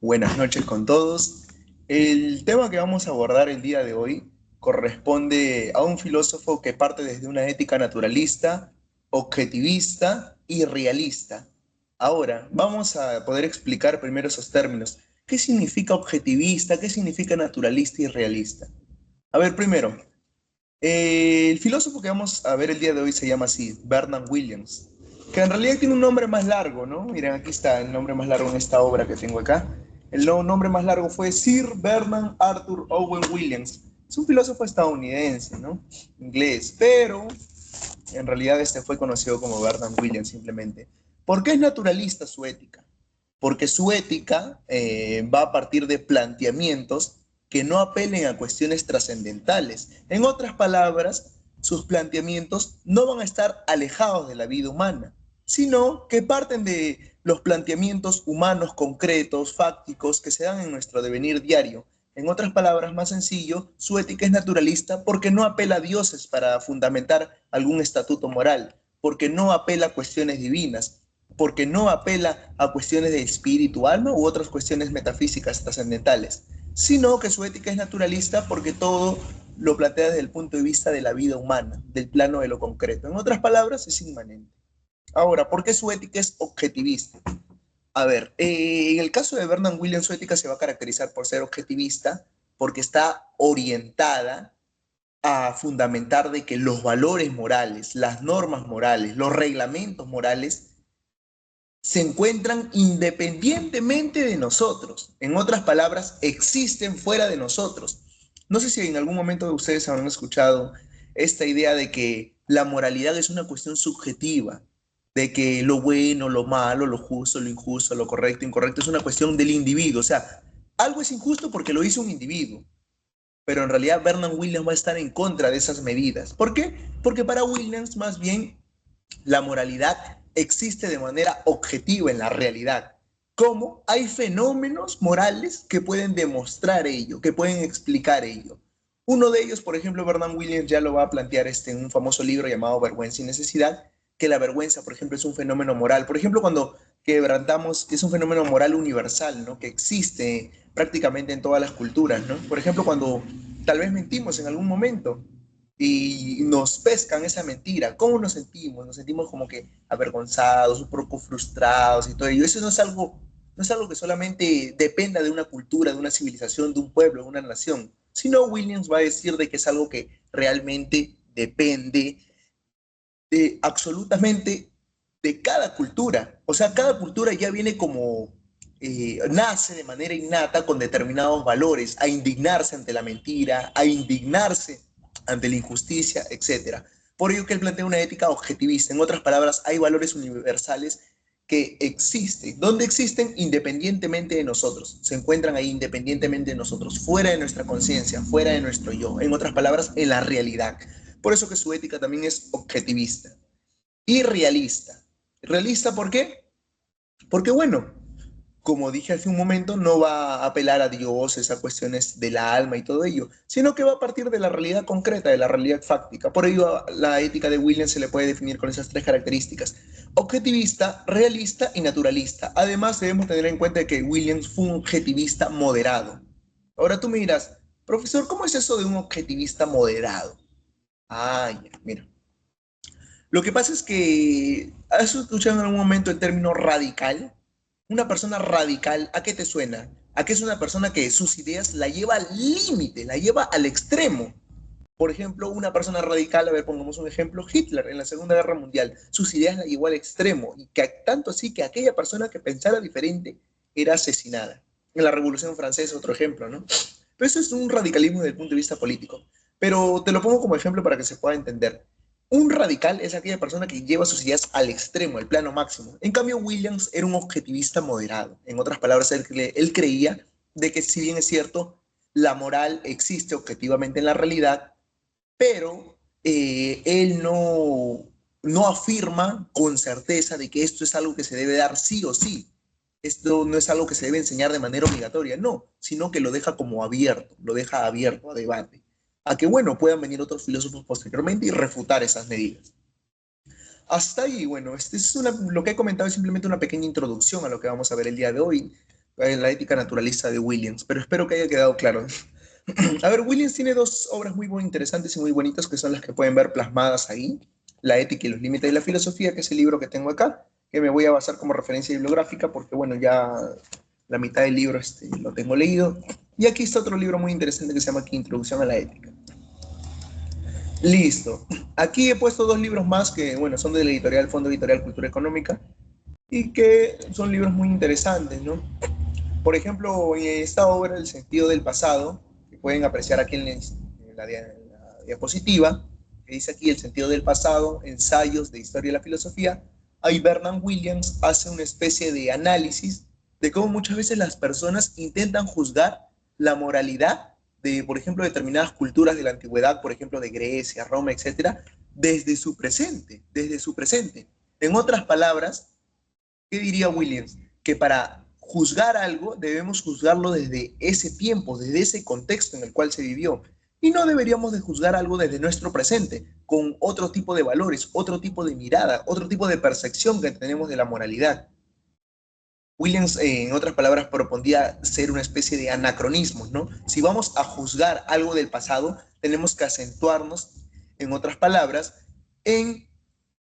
Buenas noches con todos. El tema que vamos a abordar el día de hoy corresponde a un filósofo que parte desde una ética naturalista, objetivista y realista. Ahora, vamos a poder explicar primero esos términos. ¿Qué significa objetivista? ¿Qué significa naturalista y realista? A ver, primero, el filósofo que vamos a ver el día de hoy se llama así, Bernard Williams, que en realidad tiene un nombre más largo, ¿no? Miren, aquí está el nombre más largo en esta obra que tengo acá. El nombre más largo fue Sir Bernard Arthur Owen Williams. Es un filósofo estadounidense, ¿no? Inglés, pero en realidad este fue conocido como Bernard Williams simplemente. ¿Por qué es naturalista su ética? Porque su ética va a partir de planteamientos que no apelen a cuestiones trascendentales. En otras palabras, sus planteamientos no van a estar alejados de la vida humana, sino que parten de los planteamientos humanos concretos, fácticos, que se dan en nuestro devenir diario. En otras palabras, más sencillo, su ética es naturalista porque no apela a dioses para fundamentar algún estatuto moral, porque no apela a cuestiones divinas, porque no apela a cuestiones de espíritu, alma u otras cuestiones metafísicas trascendentales, sino que su ética es naturalista porque todo lo plantea desde el punto de vista de la vida humana, del plano de lo concreto. En otras palabras, es inmanente. Ahora, ¿por qué su ética es objetivista? A ver, en el caso de Bernard Williams, su ética se va a caracterizar por ser objetivista, porque está orientada a fundamentar de que los valores morales, las normas morales, los reglamentos morales se encuentran independientemente de nosotros. En otras palabras, existen fuera de nosotros. No sé si en algún momento ustedes habrán escuchado esta idea de que la moralidad es una cuestión subjetiva, de que lo bueno, lo malo, lo justo, lo injusto, lo correcto, incorrecto, es una cuestión del individuo. O sea, algo es injusto porque lo hizo un individuo, pero en realidad Bernard Williams va a estar en contra de esas medidas. ¿Por qué? Porque para Williams más bien la moralidad existe de manera objetiva en la realidad. ¿Cómo? Hay fenómenos morales que pueden demostrar ello, que pueden explicar ello. Uno de ellos, por ejemplo, Bernard Williams ya lo va a plantear en un famoso libro llamado Vergüenza y Necesidad, que la vergüenza, por ejemplo, es un fenómeno moral. Por ejemplo, cuando quebrantamos, es un fenómeno moral universal, ¿no? Que existe prácticamente en todas las culturas, ¿no? Por ejemplo, cuando tal vez mentimos en algún momento, y nos pescan esa mentira. ¿Cómo nos sentimos? Nos sentimos como que avergonzados, un poco frustrados y todo ello. Eso no es algo que solamente dependa de una cultura, de una civilización, de un pueblo, de una nación, sino Williams va a decir de que es algo que realmente depende de absolutamente de cada cultura. O sea, cada cultura ya viene como, nace de manera innata con determinados valores, a indignarse ante la mentira, a indignarse ante la injusticia, etcétera. Por ello que él plantea una ética objetivista. En otras palabras, hay valores universales que existen. ¿Dónde existen? Independientemente de nosotros. Se encuentran ahí independientemente de nosotros, fuera de nuestra conciencia, fuera de nuestro yo. En otras palabras, en la realidad. Por eso que su ética también es objetivista y realista. ¿Realista por qué? Porque bueno, como dije hace un momento, no va a apelar a dioses, a cuestiones del alma y todo ello, sino que va a partir de la realidad concreta, de la realidad fáctica. Por ello, la ética de Williams se le puede definir con esas tres características: objetivista, realista y naturalista. Además, debemos tener en cuenta que Williams fue un objetivista moderado. Ahora tú me dirás, profesor, ¿cómo es eso de un objetivista moderado? Ah, ya, mira. Lo que pasa es que, ¿has escuchado en algún momento el término radical? Una persona radical, ¿a qué te suena? ¿A qué es una persona que sus ideas la lleva al límite, la lleva al extremo? Por ejemplo, una persona radical, a ver, pongamos un ejemplo, Hitler en la Segunda Guerra Mundial, sus ideas la llevó al extremo, y que tanto así que aquella persona que pensara diferente era asesinada. En la Revolución Francesa, otro ejemplo, ¿no? Pero eso es un radicalismo desde el punto de vista político. Pero te lo pongo como ejemplo para que se pueda entender. Un radical es aquella persona que lleva sus ideas al extremo, al plano máximo. En cambio, Williams era un objetivista moderado. En otras palabras, él creía de que si bien es cierto, la moral existe objetivamente en la realidad, pero él no afirma con certeza de que esto es algo que se debe dar sí o sí. Esto no es algo que se debe enseñar de manera obligatoria, no, sino que lo deja como abierto, lo deja abierto a debate, a que, bueno, puedan venir otros filósofos posteriormente y refutar esas medidas. Hasta ahí, bueno, lo que he comentado es simplemente una pequeña introducción a lo que vamos a ver el día de hoy. la ética naturalista de Williams, pero espero que haya quedado claro. A ver, Williams tiene dos obras muy interesantes y muy bonitas que son las que pueden ver plasmadas ahí, La ética y los límites de la filosofía, que es el libro que tengo acá, que me voy a basar como referencia bibliográfica porque, bueno, ya la mitad del libro lo tengo leído. Y aquí está otro libro muy interesante que se llama aquí Introducción a la ética. Listo. Aquí he puesto dos libros más que, bueno, son de la editorial Fondo Editorial Cultura Económica y que son libros muy interesantes, ¿no? Por ejemplo, en esta obra, El sentido del pasado, que pueden apreciar aquí en la diapositiva, que dice aquí El sentido del pasado, ensayos de historia de la filosofía, ahí Bernard Williams hace una especie de análisis de cómo muchas veces las personas intentan juzgar la moralidad de, por ejemplo, determinadas culturas de la antigüedad, por ejemplo, de Grecia, Roma, etcétera, desde su presente, desde su presente. En otras palabras, ¿qué diría Williams? Que para juzgar algo debemos juzgarlo desde ese tiempo, desde ese contexto en el cual se vivió. Y no deberíamos de juzgar algo desde nuestro presente, con otro tipo de valores, otro tipo de mirada, otro tipo de percepción que tenemos de la moralidad. Williams, en otras palabras, propondría ser una especie de anacronismo, ¿no? Si vamos a juzgar algo del pasado, tenemos que acentuarnos, en otras palabras, en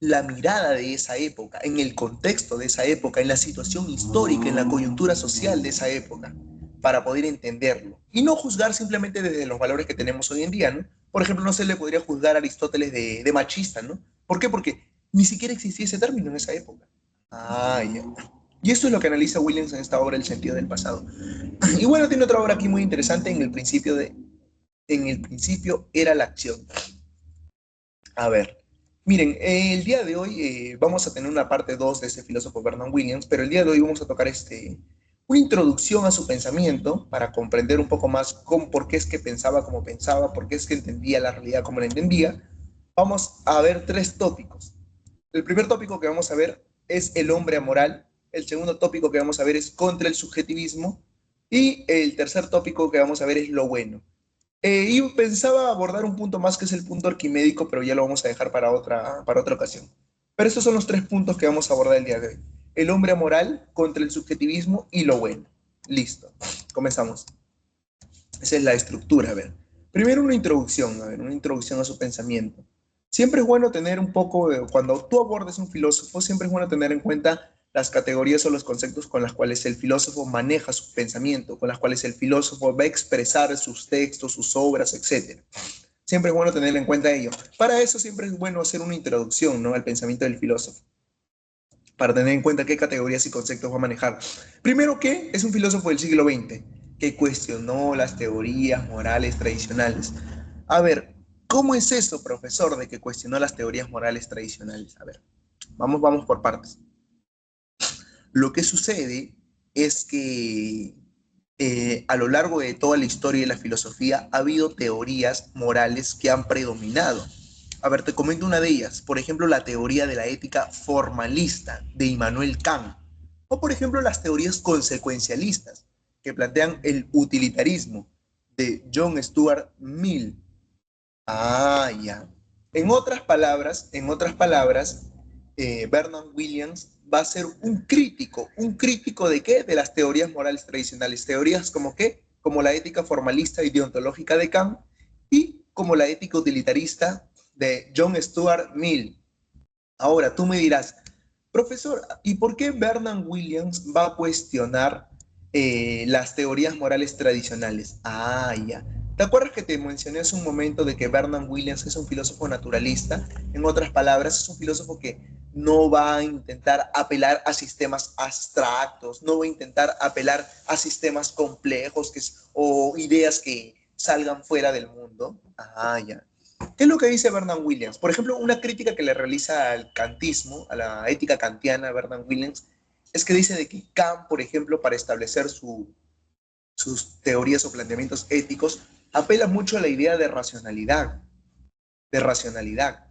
la mirada de esa época, en el contexto de esa época, en la situación histórica, en la coyuntura social de esa época, para poder entenderlo. Y no juzgar simplemente desde los valores que tenemos hoy en día, ¿no? Por ejemplo, no se le podría juzgar a Aristóteles de machista, ¿no? ¿Por qué? Porque ni siquiera existía ese término en esa época. Ah, ya. Y esto es lo que analiza Williams en esta obra, El sentido del pasado. Y bueno, tiene otra obra aquí muy interesante, en el principio era la acción. A ver, miren, el día de hoy vamos a tener una parte 2 de este filósofo Bernard Williams, pero el día de hoy vamos a tocar una introducción a su pensamiento para comprender un poco más por qué es que pensaba como pensaba, por qué es que entendía la realidad como la entendía. Vamos a ver tres tópicos. El primer tópico que vamos a ver es el hombre amoral, el segundo tópico que vamos a ver es contra el subjetivismo y el tercer tópico que vamos a ver es lo bueno. Y pensaba abordar un punto más que es el punto arquimédico, pero ya lo vamos a dejar para otra ocasión. Pero estos son los tres puntos que vamos a abordar el día de hoy. El hombre moral contra el subjetivismo y lo bueno. Listo, comenzamos. Esa es la estructura, a ver. Primero una introducción, a ver, una introducción a su pensamiento. Siempre es bueno tener un poco, cuando tú abordes un filósofo, siempre es bueno tener en cuenta las categorías o los conceptos con las cuales el filósofo maneja su pensamiento, con las cuales el filósofo va a expresar sus textos, sus obras, etc. Siempre es bueno tener en cuenta ello. Para eso siempre es bueno hacer una introducción, ¿no?, al pensamiento del filósofo, para tener en cuenta qué categorías y conceptos va a manejar. Primero, que es un filósofo del siglo XX, que cuestionó las teorías morales tradicionales. A ver, ¿cómo es eso, profesor, de que cuestionó las teorías morales tradicionales? A ver, vamos por partes. Lo que sucede es que a lo largo de toda la historia de la filosofía ha habido teorías morales que han predominado. A ver, te comento una de ellas. Por ejemplo, la teoría de la ética formalista de Immanuel Kant. O, por ejemplo, las teorías consecuencialistas que plantean el utilitarismo de John Stuart Mill. Ah, ya. En otras palabras, Bernard Williams va a ser un crítico ¿de qué? De las teorías morales tradicionales. Teorías como qué, como la ética formalista y deontológica de Kant y como la ética utilitarista de John Stuart Mill. Ahora, tú me dirás, profesor, ¿y por qué Bernard Williams va a cuestionar las teorías morales tradicionales? Ah, ya. ¿Te acuerdas que te mencioné hace un momento de que Bernard Williams es un filósofo naturalista? En otras palabras, es un filósofo que no va a intentar apelar a sistemas abstractos, no va a intentar apelar a sistemas complejos o ideas que salgan fuera del mundo. Ah, ya. ¿Qué es lo que dice Bernard Williams? Por ejemplo, una crítica que le realiza al kantismo, a la ética kantiana, Bernard Williams, es que dice de que Kant, por ejemplo, para establecer sus teorías o planteamientos éticos, apela mucho a la idea de racionalidad, de racionalidad.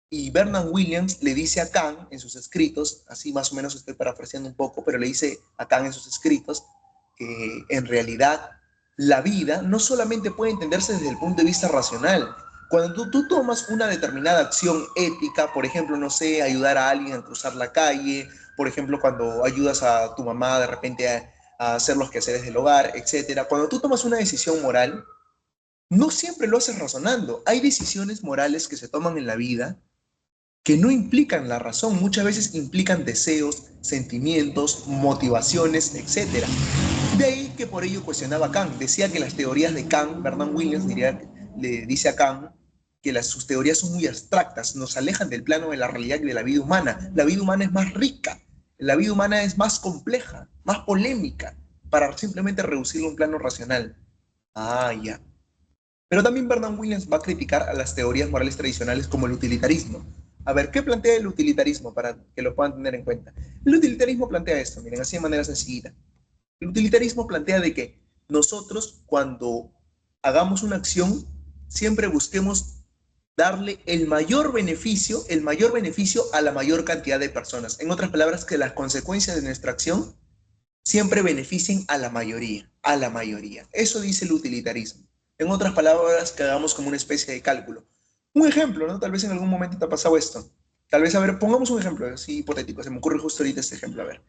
Y Bernard Williams le dice a Kant en sus escritos, así más o menos estoy parafraseando un poco, pero le dice a Kant en sus escritos que en realidad la vida no solamente puede entenderse desde el punto de vista racional. Cuando tú tomas una determinada acción ética, por ejemplo, no sé, ayudar a alguien a cruzar la calle, por ejemplo, cuando ayudas a tu mamá de repente a hacer los quehaceres del hogar, etcétera. Cuando tú tomas una decisión moral, no siempre lo haces razonando. Hay decisiones morales que se toman en la vida que no implican la razón, muchas veces implican deseos, sentimientos, motivaciones, etcétera. De ahí que por ello cuestionaba a Kant. Decía que las teorías de Kant, Bernard Williams le dice a Kant que sus teorías son muy abstractas, nos alejan del plano de la realidad y de la vida humana. La vida humana es más rica, la vida humana es más compleja, más polémica, para simplemente reducirlo a un plano racional. Ah, ya. Pero también Bernard Williams va a criticar a las teorías morales tradicionales como el utilitarismo. A ver, ¿qué plantea el utilitarismo para que lo puedan tener en cuenta? El utilitarismo plantea esto, miren, así de manera sencilla. El utilitarismo plantea de que nosotros cuando hagamos una acción siempre busquemos darle el mayor beneficio a la mayor cantidad de personas. En otras palabras, que las consecuencias de nuestra acción siempre beneficien a la mayoría, a la mayoría. Eso dice el utilitarismo. En otras palabras, que hagamos como una especie de cálculo. Un ejemplo, ¿no? Tal vez en algún momento te ha pasado esto. Tal vez, a ver, pongamos un ejemplo así hipotético. Se me ocurre justo ahorita este ejemplo. A ver,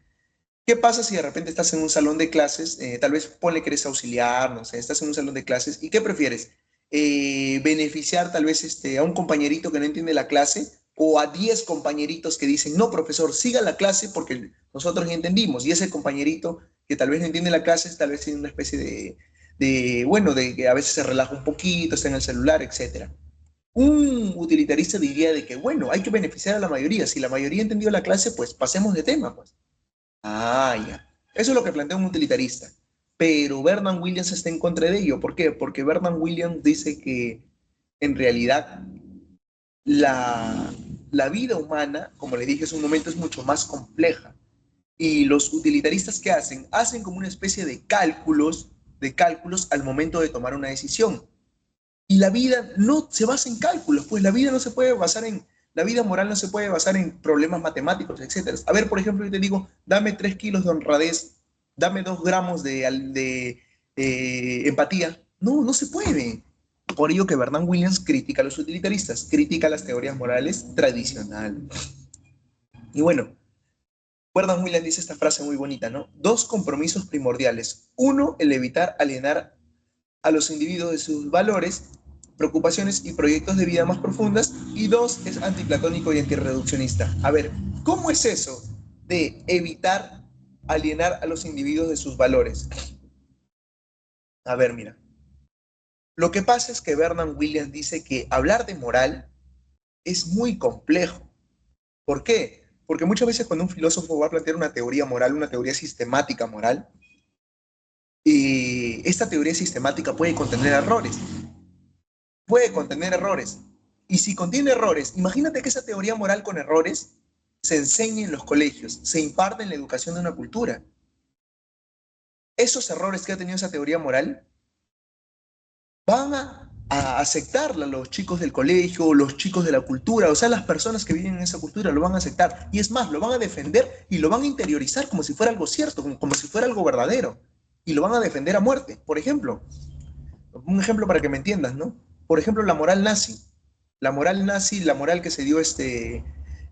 ¿qué pasa si de repente estás en un salón de clases? Tal vez ponle que eres auxiliar, no sé, estás en un salón de clases. ¿Y qué prefieres? ¿Beneficiar tal vez a un compañerito que no entiende la clase o a 10 compañeritos que dicen, no, profesor, siga la clase porque nosotros ya entendimos? Y ese compañerito que tal vez no entiende la clase, tal vez tiene una especie bueno, de que a veces se relaja un poquito, está en el celular, etcétera. Un utilitarista diría de que, bueno, hay que beneficiar a la mayoría. Si la mayoría entendió la clase, pues pasemos de tema, pues. Ah, ya. Eso es lo que plantea un utilitarista. Pero Bernard Williams está en contra de ello. ¿Por qué? Porque Bernard Williams dice que en realidad la, la vida humana, como le dije hace un momento, es mucho más compleja. Y los utilitaristas que hacen, hacen como una especie de cálculos al momento de tomar una decisión. Y la vida no se basa en cálculos, pues la vida no se puede basar en, la vida moral no se puede basar en problemas matemáticos, etcétera. A ver, por ejemplo, yo te digo, dame 3 kilos de honradez, dame 2 gramos de empatía. No, no se puede. Por ello que Bernard Williams critica a los utilitaristas, critica las teorías morales tradicionales. Y bueno, Bernard Williams dice esta frase muy bonita, ¿no? Dos compromisos primordiales. Uno, el evitar alienar a los individuos de sus valores, preocupaciones y proyectos de vida más profundas. Y dos, es antiplatónico y antirreduccionista. A ver, ¿cómo es eso de evitar alienar a los individuos de sus valores? A ver, mira. Lo que pasa es que Bernard Williams dice que hablar de moral es muy complejo. ¿Por qué? Porque muchas veces cuando un filósofo va a plantear una teoría moral, una teoría sistemática moral, esta teoría sistemática puede contener errores. Puede contener errores. Y si contiene errores, imagínate que esa teoría moral con errores se enseña en los colegios, se imparte en la educación de una cultura. Esos errores que ha tenido esa teoría moral van a aceptarla los chicos del colegio, los chicos de la cultura, o sea, las personas que viven en esa cultura lo van a aceptar. Y es más, lo van a defender y lo van a interiorizar como si fuera algo cierto, como si fuera algo verdadero. Y lo van a defender a muerte. Por ejemplo, un ejemplo para que me entiendas, ¿no? Por ejemplo, la moral nazi. La moral nazi, la moral que se dio en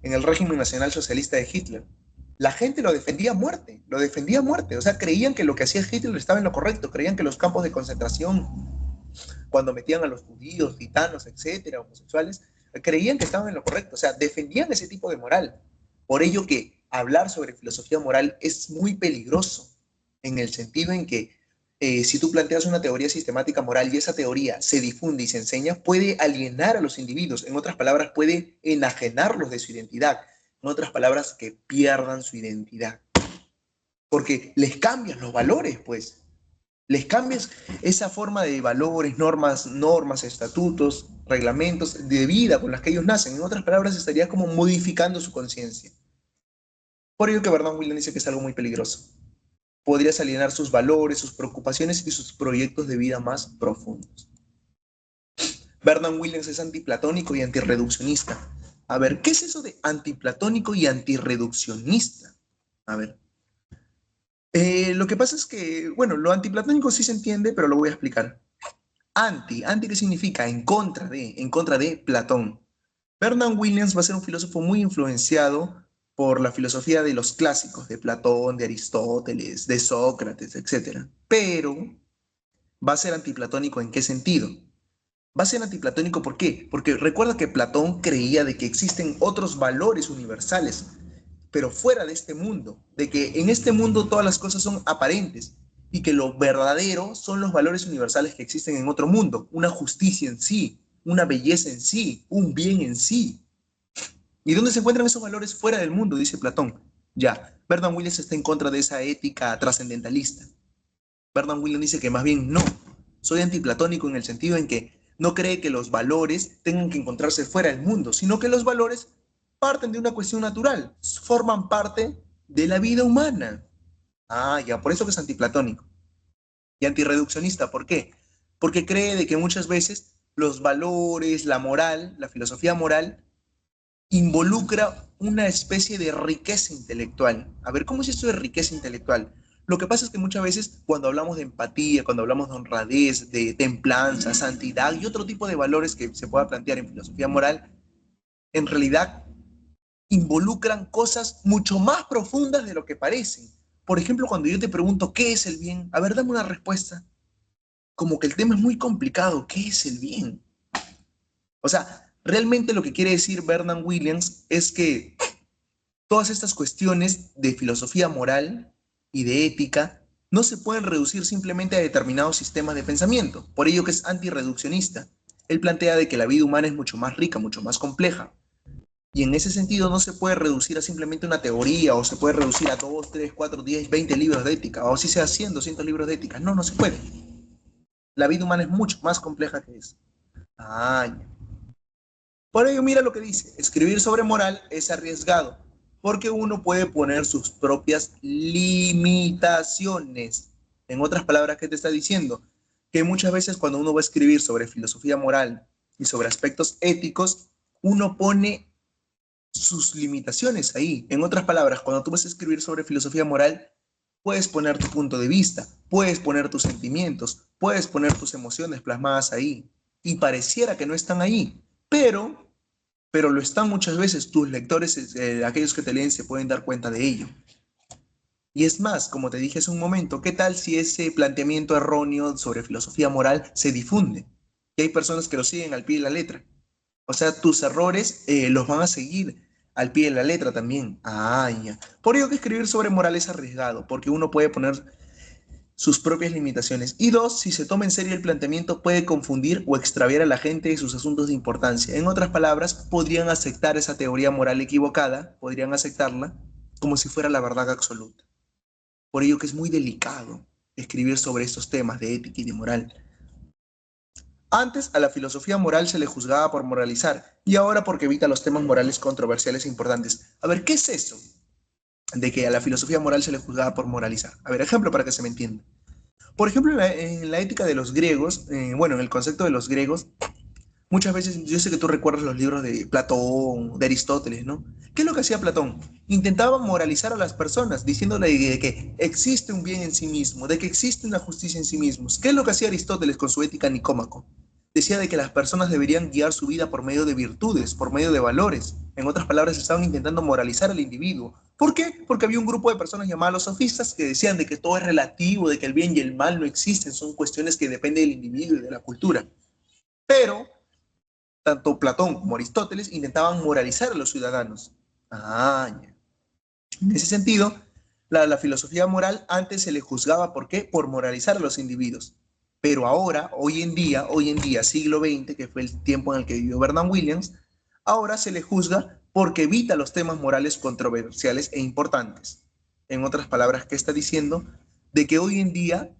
el régimen nacional socialista de Hitler. La gente lo defendía a muerte, lo defendía a muerte. O sea, creían que lo que hacía Hitler estaba en lo correcto, creían que los campos de concentración, cuando metían a los judíos, gitanos, etcétera, homosexuales, creían que estaban en lo correcto. O sea, defendían ese tipo de moral. Por ello que hablar sobre filosofía moral es muy peligroso, en el sentido en que si tú planteas una teoría sistemática moral y esa teoría se difunde y se enseña, puede alienar a los individuos. En otras palabras, puede enajenarlos de su identidad. En otras palabras, que pierdan su identidad. Porque les cambian los valores, pues. Les cambias esa forma de valores, normas, estatutos, reglamentos de vida con las que ellos nacen. En otras palabras, estaría como modificando su conciencia. Por ello que Bernard Williams dice que es algo muy peligroso. Podrías alienar sus valores, sus preocupaciones y sus proyectos de vida más profundos. Bernard Williams es antiplatónico y antirreduccionista. A ver, ¿qué es eso de antiplatónico y antirreduccionista? A ver, lo que pasa es que, bueno, lo antiplatónico sí se entiende, pero lo voy a explicar. ¿Qué significa? En contra de Platón. Bernard Williams va a ser un filósofo muy influenciado por la filosofía de los clásicos, de Platón, de Aristóteles, de Sócrates, etcétera. Pero va a ser antiplatónico ¿en qué sentido? Va a ser antiplatónico ¿por qué? Porque recuerda que Platón creía de que existen otros valores universales, pero fuera de este mundo, de que en este mundo todas las cosas son aparentes y que lo verdadero son los valores universales que existen en otro mundo, una justicia en sí, una belleza en sí, un bien en sí. ¿Y dónde se encuentran esos valores fuera del mundo? Dice Platón. Ya, Bernard Williams está en contra de esa ética trascendentalista. Bernard Williams dice que más bien no, soy antiplatónico en el sentido en que no cree que los valores tengan que encontrarse fuera del mundo, sino que los valores parten de una cuestión natural, forman parte de la vida humana. Ah, ya, por eso que es antiplatónico. Y antirreduccionista, ¿por qué? Porque cree de que muchas veces los valores, la moral, la filosofía moral, involucra una especie de riqueza intelectual. A ver, ¿cómo es esto de riqueza intelectual? Lo que pasa es que muchas veces cuando hablamos de empatía, cuando hablamos de honradez, de templanza, santidad y otro tipo de valores que se pueda plantear en filosofía moral, en realidad involucran cosas mucho más profundas de lo que parecen. Por ejemplo, cuando yo te pregunto qué es el bien, a ver, dame una respuesta. Como que el tema es muy complicado. ¿Qué es el bien? O sea, realmente lo que quiere decir Bernard Williams es que todas estas cuestiones de filosofía moral y de ética no se pueden reducir simplemente a determinados sistemas de pensamiento, por ello que es antirreduccionista. Él plantea de que la vida humana es mucho más rica, mucho más compleja, y en ese sentido no se puede reducir a simplemente una teoría, o se puede reducir a 2, 3, 4, 10, 20 libros de ética, o si sea 100, 200 libros de ética. No, no se puede. La vida humana es mucho más compleja que eso. Ah, ya. Por ello, mira lo que dice, escribir sobre moral es arriesgado, porque uno puede poner sus propias limitaciones. En otras palabras, ¿qué te está diciendo? Que muchas veces cuando uno va a escribir sobre filosofía moral y sobre aspectos éticos, uno pone sus limitaciones ahí. En otras palabras, cuando tú vas a escribir sobre filosofía moral, puedes poner tu punto de vista, puedes poner tus sentimientos, puedes poner tus emociones plasmadas ahí. Y pareciera que no están ahí, pero lo están muchas veces. Tus lectores, aquellos que te leen, se pueden dar cuenta de ello. Y es más, como te dije hace un momento, ¿qué tal si ese planteamiento erróneo sobre filosofía moral se difunde? Y hay personas que lo siguen al pie de la letra. O sea, tus errores los van a seguir al pie de la letra también. Ah, ya. Por ello que escribir sobre moral es arriesgado, porque uno puede poner sus propias limitaciones. Y dos, si se toma en serio el planteamiento, puede confundir o extraviar a la gente de sus asuntos de importancia. En otras palabras, podrían aceptar esa teoría moral equivocada, podrían aceptarla como si fuera la verdad absoluta. Por ello que es muy delicado escribir sobre estos temas de ética y de moral. Antes a la filosofía moral se le juzgaba por moralizar y ahora porque evita los temas morales controversiales e importantes. A ver, ¿qué es eso de que a la filosofía moral se le juzgaba por moralizar? A ver, ejemplo para que se me entienda. Por ejemplo, en la ética de los griegos, bueno, en el concepto de los griegos, muchas veces, yo sé que tú recuerdas los libros de Platón, de Aristóteles, ¿no? ¿Qué es lo que hacía Platón? Intentaba moralizar a las personas, diciéndole de que existe un bien en sí mismo, de que existe una justicia en sí mismos. ¿Qué es lo que hacía Aristóteles con su ética Nicómaco? Decía de que las personas deberían guiar su vida por medio de virtudes, por medio de valores. En otras palabras, estaban intentando moralizar al individuo. ¿Por qué? Porque había un grupo de personas llamadas los sofistas que decían de que todo es relativo, de que el bien y el mal no existen, son cuestiones que dependen del individuo y de la cultura. Pero tanto Platón como Aristóteles intentaban moralizar a los ciudadanos. Ah, ya. En ese sentido, la filosofía moral antes se le juzgaba, ¿por qué? Por moralizar a los individuos. Pero ahora, hoy en día, siglo XX, que fue el tiempo en el que vivió Bernard Williams, ahora se le juzga porque evita los temas morales controversiales e importantes. En otras palabras, ¿qué está diciendo? De que hoy en día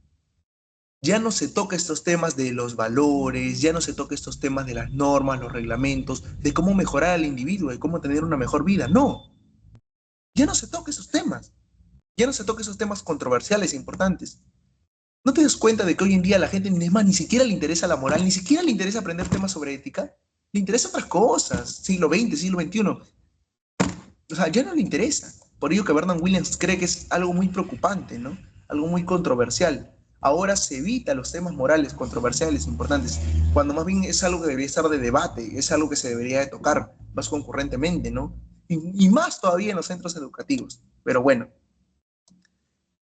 ya no se toca estos temas de los valores, ya no se toca estos temas de las normas, los reglamentos, de cómo mejorar al individuo, de cómo tener una mejor vida. No, ya no se toca esos temas, ya no se toca esos temas controversiales e importantes. ¿No te das cuenta de que hoy en día a la gente, es más, ni siquiera le interesa la moral, ni siquiera le interesa aprender temas sobre ética? Le interesa otras cosas, siglo XX, siglo XXI. O sea, ya no le interesa. Por ello que Bernard Williams cree que es algo muy preocupante, ¿no? Algo muy controversial. Ahora se evita los temas morales, controversiales, importantes, cuando más bien es algo que debería estar de debate, es algo que se debería de tocar más concurrentemente, ¿no? y más todavía en los centros educativos. Pero bueno,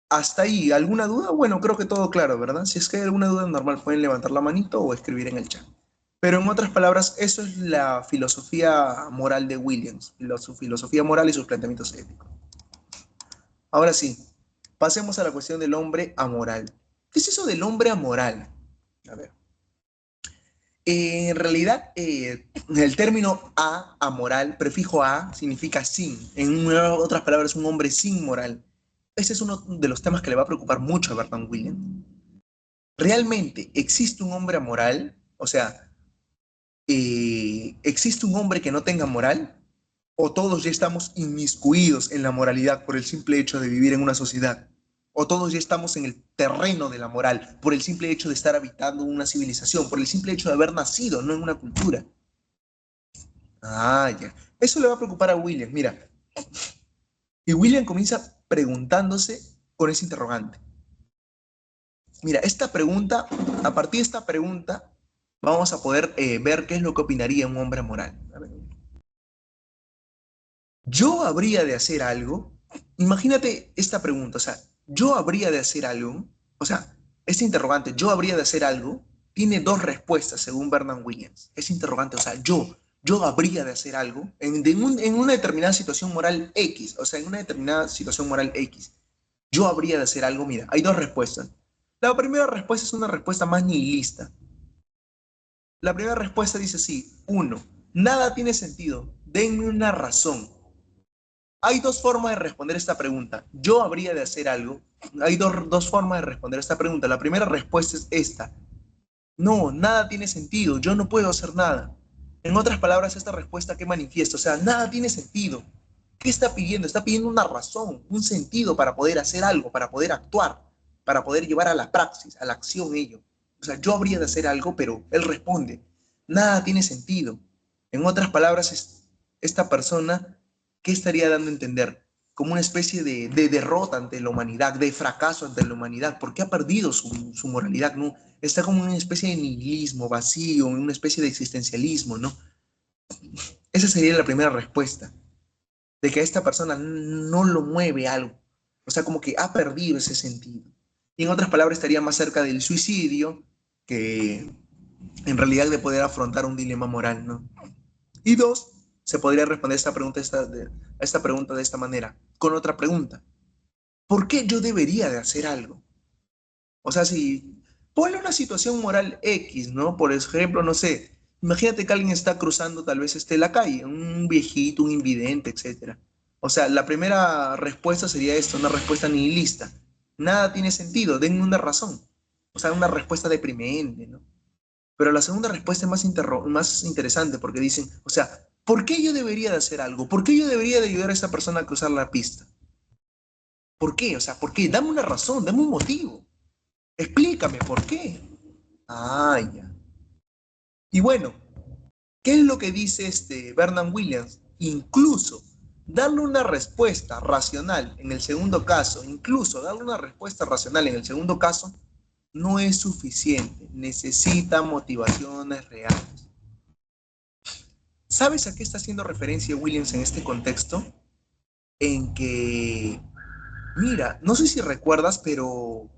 hasta ahí, ¿alguna duda? Bueno, creo que todo claro, ¿verdad? Si es que hay alguna duda normal, pueden levantar la manito o escribir en el chat. Pero en otras palabras, eso es la filosofía moral de Williams, su filosofía moral y sus planteamientos éticos. Ahora sí, pasemos a la cuestión del hombre amoral. ¿Qué es eso del hombre amoral? A ver. En realidad, el término amoral, prefijo a, significa sin. En otras palabras, un hombre sin moral. Ese es uno de los temas que le va a preocupar mucho a Bertrand Williams. ¿Realmente existe un hombre amoral? O sea, ¿existe un hombre que no tenga moral? ¿O todos ya estamos inmiscuidos en la moralidad por el simple hecho de vivir en una sociedad? ¿O todos ya estamos en el terreno de la moral por el simple hecho de estar habitando una civilización, por el simple hecho de haber nacido, no en una cultura? Ah, ya. Eso le va a preocupar a William. Mira, y William comienza preguntándose con ese interrogante. Mira, esta pregunta, a partir de esta pregunta, vamos a poder ver qué es lo que opinaría un hombre moral. A ver. Yo habría de hacer algo. Imagínate esta pregunta, o sea, yo habría de hacer algo, o sea, este interrogante, yo habría de hacer algo, tiene dos respuestas según Bernard Williams. Ese interrogante, o sea, yo habría de hacer algo en una determinada situación moral X, o sea, en una determinada situación moral X. Yo habría de hacer algo, mira, hay dos respuestas. La primera respuesta es una respuesta más nihilista. La primera respuesta dice así, uno, nada tiene sentido, denme una razón. Hay dos formas de responder esta pregunta. Yo habría de hacer algo. Hay dos formas de responder esta pregunta. La primera respuesta es esta. No, nada tiene sentido. Yo no puedo hacer nada. En otras palabras, esta respuesta que manifiesta, o sea, nada tiene sentido. ¿Qué está pidiendo? Está pidiendo una razón, un sentido para poder hacer algo, para poder actuar, para poder llevar a la praxis, a la acción ello. O sea, yo habría de hacer algo, pero él responde, nada tiene sentido. En otras palabras, esta persona, ¿qué estaría dando a entender? Como una especie de derrota ante la humanidad, de fracaso ante la humanidad, porque ha perdido su moralidad, ¿no? Está como en una especie de nihilismo, vacío, en una especie de existencialismo, ¿no? Esa sería la primera respuesta, de que a esta persona no lo mueve algo, o sea, como que ha perdido ese sentido. Y en otras palabras, estaría más cerca del suicidio que en realidad de poder afrontar un dilema moral, ¿no? Y dos, se podría responder esta pregunta de esta manera, con otra pregunta. ¿Por qué yo debería de hacer algo? O sea, si ponle una situación moral X, ¿no? Por ejemplo, no sé, imagínate que alguien está cruzando tal vez la calle, un viejito, un invidente, etcétera. O sea, la primera respuesta sería esto, una respuesta nihilista. Nada tiene sentido, denme una razón. O sea, una respuesta deprimente, ¿no? Pero la segunda respuesta es más interesante porque dicen, o sea, ¿por qué yo debería de hacer algo? ¿Por qué yo debería de ayudar a esa persona a cruzar la pista? ¿Por qué? O sea, ¿por qué? Dame una razón, dame un motivo. Explícame por qué. Ah, ya. Y bueno, ¿qué es lo que dice Bernard Williams? Incluso darle una respuesta racional en el segundo caso, incluso darle una respuesta racional en el segundo caso, no es suficiente. Necesita motivaciones reales. ¿Sabes a qué está haciendo referencia Williams en este contexto? En que, mira, no sé si recuerdas, pero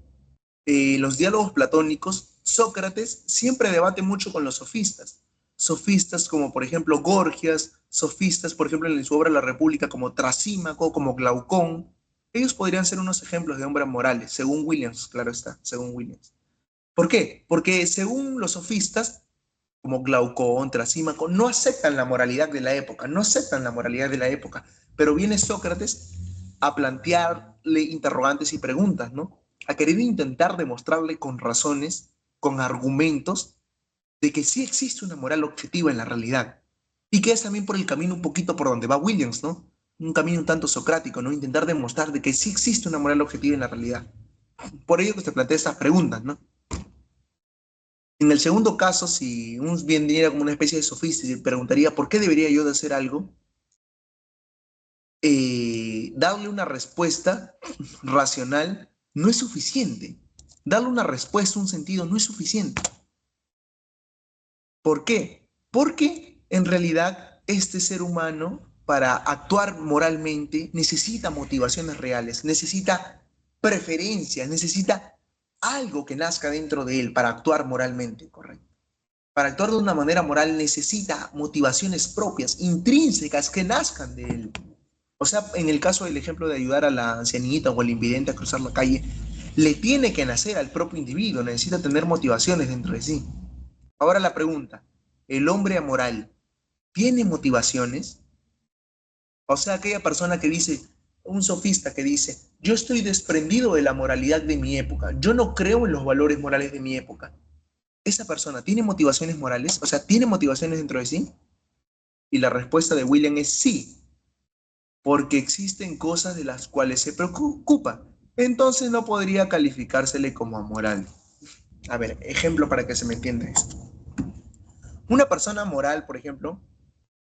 los diálogos platónicos, Sócrates siempre debate mucho con los sofistas. Sofistas como por ejemplo Gorgias, sofistas por ejemplo en su obra La República como Trasímaco, como Glaucón. Ellos podrían ser unos ejemplos de hombres morales, según Williams, claro está, según Williams. ¿Por qué? Porque según los sofistas, como Glaucón, Trasímaco, no aceptan la moralidad de la época, no aceptan la moralidad de la época, pero viene Sócrates a plantearle interrogantes y preguntas, ¿no? A querer intentar demostrarle con razones, con argumentos, de que sí existe una moral objetiva en la realidad. Y que es también por el camino un poquito por donde va Williams, ¿no? Un camino un tanto socrático, ¿no? Intentar demostrar de que sí existe una moral objetiva en la realidad. Por ello que se plantea estas preguntas, ¿no? En el segundo caso, si un vendría como una especie de sofista y preguntaría por qué debería yo de hacer algo, darle una respuesta racional no es suficiente. Darle una respuesta, un sentido, no es suficiente. ¿Por qué? Porque en realidad este ser humano para actuar moralmente necesita motivaciones reales, necesita preferencias, necesita algo que nazca dentro de él para actuar moralmente, correcto. Para actuar de una manera moral necesita motivaciones propias, intrínsecas, que nazcan de él. O sea, en el caso del ejemplo de ayudar a la ancianita o al invidente a cruzar la calle, le tiene que nacer al propio individuo, necesita tener motivaciones dentro de sí. Ahora la pregunta, ¿el hombre amoral tiene motivaciones? O sea, aquella persona que dice, un sofista que dice, yo estoy desprendido de la moralidad de mi época, yo no creo en los valores morales de mi época. ¿Esa persona tiene motivaciones morales? O sea, ¿tiene motivaciones dentro de sí? Y la respuesta de William es sí, porque existen cosas de las cuales se preocupa. Entonces no podría calificársele como amoral. A ver, ejemplo para que se me entienda esto. Una persona moral, por ejemplo,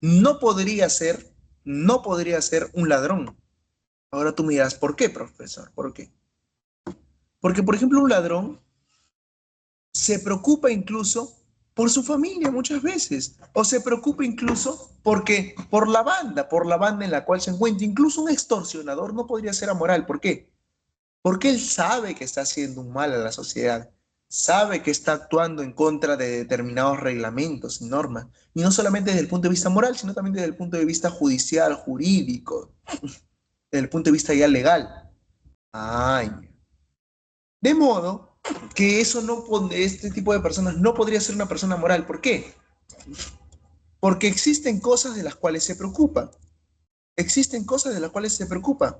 no podría ser, no podría ser un ladrón. Ahora tú me dirás, ¿por qué, profesor? ¿Por qué? Porque, por ejemplo, un ladrón se preocupa incluso por su familia muchas veces, o se preocupa incluso porque por la banda en la cual se encuentra. Incluso un extorsionador no podría ser amoral. ¿Por qué? Porque él sabe que está haciendo un mal a la sociedad, sabe que está actuando en contra de determinados reglamentos y normas, y no solamente desde el punto de vista moral, sino también desde el punto de vista judicial, jurídico, desde el punto de vista ya legal. Ay, de modo que eso no, este tipo de personas no podría ser una persona moral. ¿Por qué? Porque existen cosas de las cuales se preocupa. Existen cosas de las cuales se preocupa.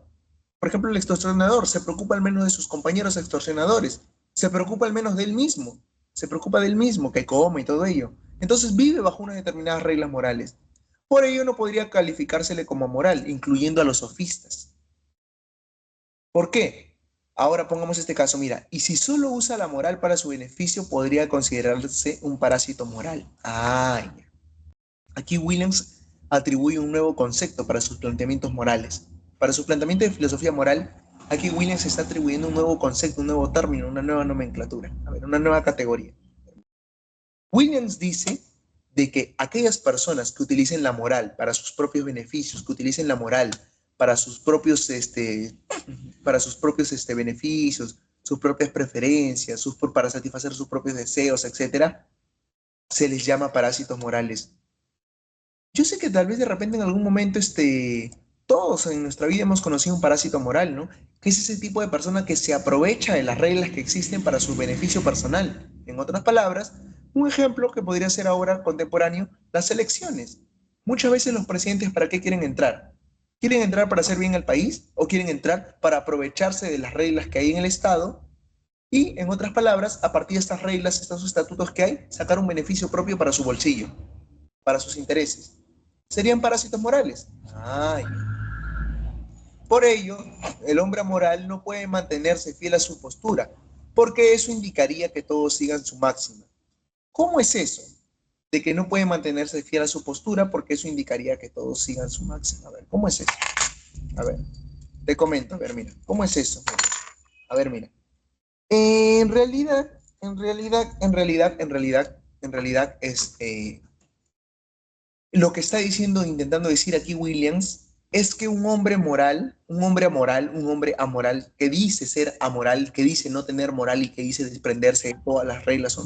Por ejemplo, el extorsionador se preocupa al menos de sus compañeros extorsionadores. Se preocupa al menos de él mismo. Se preocupa del mismo, que come y todo ello. Entonces vive bajo unas determinadas reglas morales. Por ello no podría calificársele como moral, incluyendo a los sofistas. ¿Por qué? Ahora pongamos este caso, mira, y si solo usa la moral para su beneficio, podría considerarse un parásito moral. Ay, aquí Williams atribuye un nuevo concepto para sus planteamientos morales. Para su planteamiento de filosofía moral, aquí Williams está atribuyendo un nuevo concepto, un nuevo término, una nueva nomenclatura, a ver, una nueva categoría. Williams dice de que aquellas personas que utilicen la moral para sus propios beneficios, que utilicen la moral para sus propios beneficios, sus propias preferencias, para satisfacer sus propios deseos, etcétera, se les llama parásitos morales. Yo sé que tal vez de repente en algún momento todos en nuestra vida hemos conocido un parásito moral, ¿no? Que es ese tipo de persona que se aprovecha de las reglas que existen para su beneficio personal. En otras palabras, un ejemplo que podría ser ahora contemporáneo, las elecciones. Muchas veces los presidentes, ¿para qué quieren entrar? ¿Quieren entrar para hacer bien al país o quieren entrar para aprovecharse de las reglas que hay en el Estado? Y, en otras palabras, a partir de estas reglas, estos estatutos que hay, sacar un beneficio propio para su bolsillo, para sus intereses. Serían parásitos morales. Ay. Por ello, el hombre amoral no puede mantenerse fiel a su postura, porque eso indicaría que todos sigan su máxima. ¿Cómo es eso? De que no puede mantenerse fiel a su postura porque eso indicaría que todos sigan su máxima. A ver, ¿cómo es eso? A ver, te comento, a ver, mira, ¿cómo es eso? A ver, mira. En realidad, en realidad es lo que está diciendo, intentando decir aquí Williams, es que un hombre amoral, que dice ser amoral, que dice no tener moral y que dice desprenderse de todas las reglas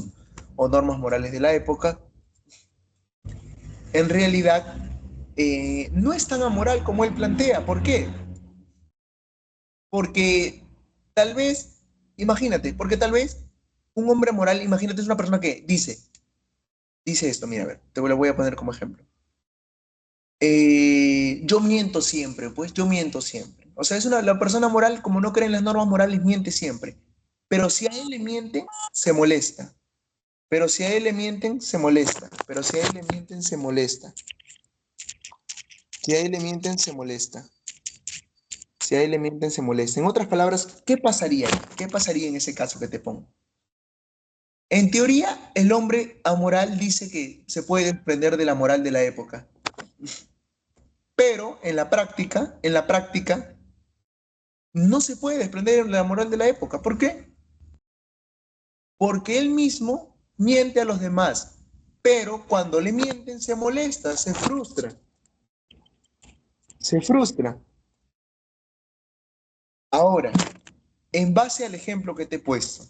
o normas morales de la época, en realidad no es tan amoral como él plantea. ¿Por qué? Porque tal vez, imagínate, porque tal vez un hombre moral, imagínate, es una persona que dice esto, mira, a ver, te lo voy a poner como ejemplo. Yo miento siempre, pues yo miento siempre. O sea, la persona moral, como no cree en las normas morales, miente siempre. Pero si a él le mienten, se molesta. Pero si a él le mienten, se molesta. Pero si a él le mienten, se molesta. Si a él le mienten, se molesta. Si a él le mienten, se molesta. En otras palabras, ¿qué pasaría? ¿Qué pasaría en ese caso que te pongo? En teoría, el hombre amoral dice que se puede desprender de la moral de la época. Pero en la práctica, no se puede desprender de la moral de la época. ¿Por qué? Porque él mismo miente a los demás, pero cuando le mienten se molesta, se frustra. Se frustra. Ahora, en base al ejemplo que te he puesto,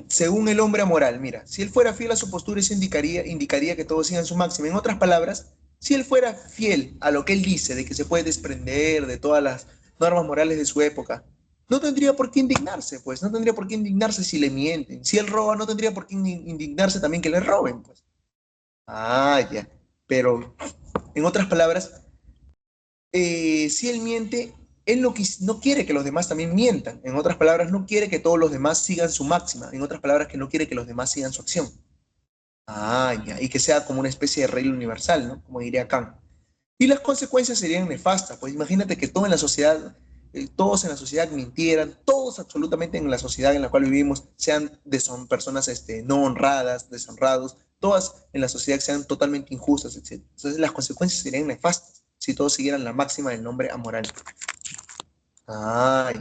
según el hombre amoral, mira, si él fuera fiel a su postura, eso indicaría que todos sigan su máxima. En otras palabras, si él fuera fiel a lo que él dice, de que se puede desprender de todas las normas morales de su época, no tendría por qué indignarse, pues, no tendría por qué indignarse si le mienten. Si él roba, no tendría por qué indignarse también que le roben, pues. Ah, ya. Pero, en otras palabras, si él miente, él no quiere que los demás también mientan. En otras palabras, no quiere que todos los demás sigan su máxima. En otras palabras, que no quiere que los demás sigan su acción. Ah, ya. Y que sea como una especie de regla universal, ¿no? Como diría Kant. Y las consecuencias serían nefastas. Pues imagínate que todos en la sociedad mintieran, todos absolutamente en la sociedad en la cual vivimos son personas no honradas, deshonrados, todas en la sociedad sean totalmente injustas, etc. Entonces las consecuencias serían nefastas si todos siguieran la máxima del hombre amoral. Ay.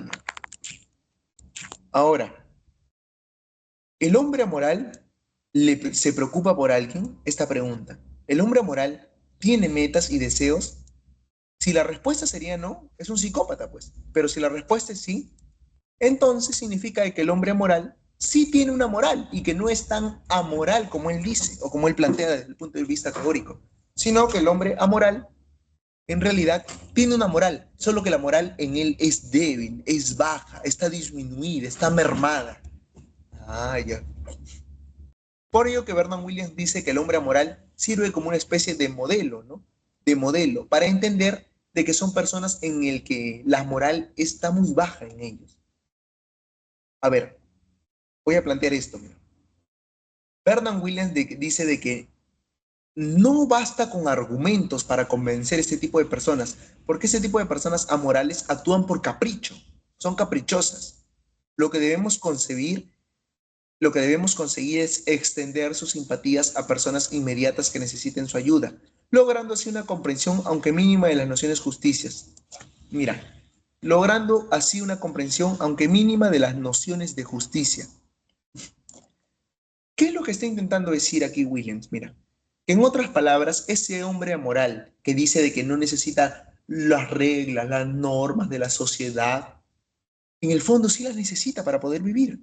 Ahora, ¿el hombre amoral se preocupa por alguien? Esta pregunta. ¿El hombre amoral tiene metas y deseos? Si la respuesta sería no, es un psicópata, pues. Pero si la respuesta es sí, entonces significa que el hombre amoral sí tiene una moral y que no es tan amoral como él dice o como él plantea desde el punto de vista teórico, sino que el hombre amoral en realidad tiene una moral, solo que la moral en él es débil, es baja, está disminuida, está mermada. Ah, ya. Por ello que Bernard Williams dice que el hombre amoral sirve como una especie de modelo, ¿no? De modelo, para entender de que son personas en el que la moral está muy baja en ellos. A ver, voy a plantear esto. Mira. Bernard Williams dice de que no basta con argumentos para convencer a este tipo de personas, porque ese tipo de personas amorales actúan por capricho, son caprichosas. Lo que debemos concebir Lo que debemos conseguir es extender sus simpatías a personas inmediatas que necesiten su ayuda, logrando así una comprensión, aunque mínima, de las nociones justicias. Mira, logrando así una comprensión, aunque mínima, de las nociones de justicia. ¿Qué es lo que está intentando decir aquí Williams? Mira, en otras palabras, ese hombre amoral que dice de que no necesita las reglas, las normas de la sociedad, en el fondo sí las necesita para poder vivir.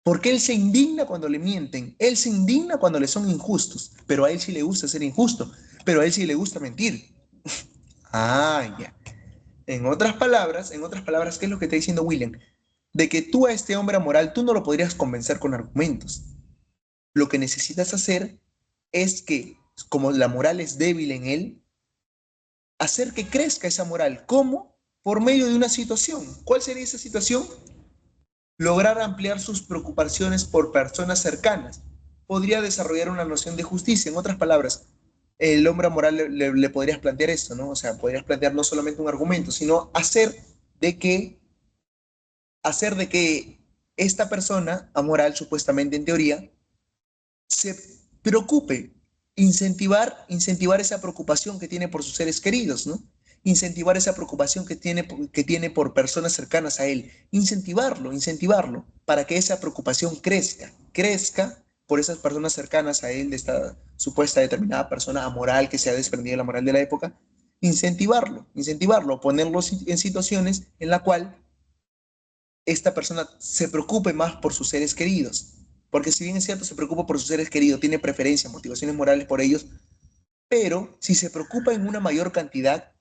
Porque él se indigna cuando le mienten, él se indigna cuando le son injustos, pero a él sí le gusta ser injusto, pero a él sí le gusta mentir. Ah, ya. En otras palabras, ¿qué es lo que está diciendo William? De que tú a este hombre amoral, tú no lo podrías convencer con argumentos. Lo que necesitas hacer es que, como la moral es débil en él, hacer que crezca esa moral. ¿Cómo? Por medio de una situación. ¿Cuál sería esa situación? Lograr ampliar sus preocupaciones por personas cercanas. Podría desarrollar una noción de justicia. En otras palabras, el hombre moral le podrías plantear esto, ¿no? O sea, podrías plantear no solamente un argumento, sino de que, hacer de que esta persona amoral, supuestamente en teoría, se preocupe, incentivar esa preocupación que tiene por sus seres queridos, ¿no? Incentivar esa preocupación que tiene por personas cercanas a él, incentivarlo, para que esa preocupación crezca por esas personas cercanas a él, de esta supuesta determinada persona amoral que se ha desprendido de la moral de la época, incentivarlo, ponerlo en situaciones en la cual esta persona se preocupe más por sus seres queridos. Porque si bien es cierto, se preocupa por sus seres queridos, tiene preferencias, motivaciones morales por ellos, pero si se preocupa en una mayor cantidad,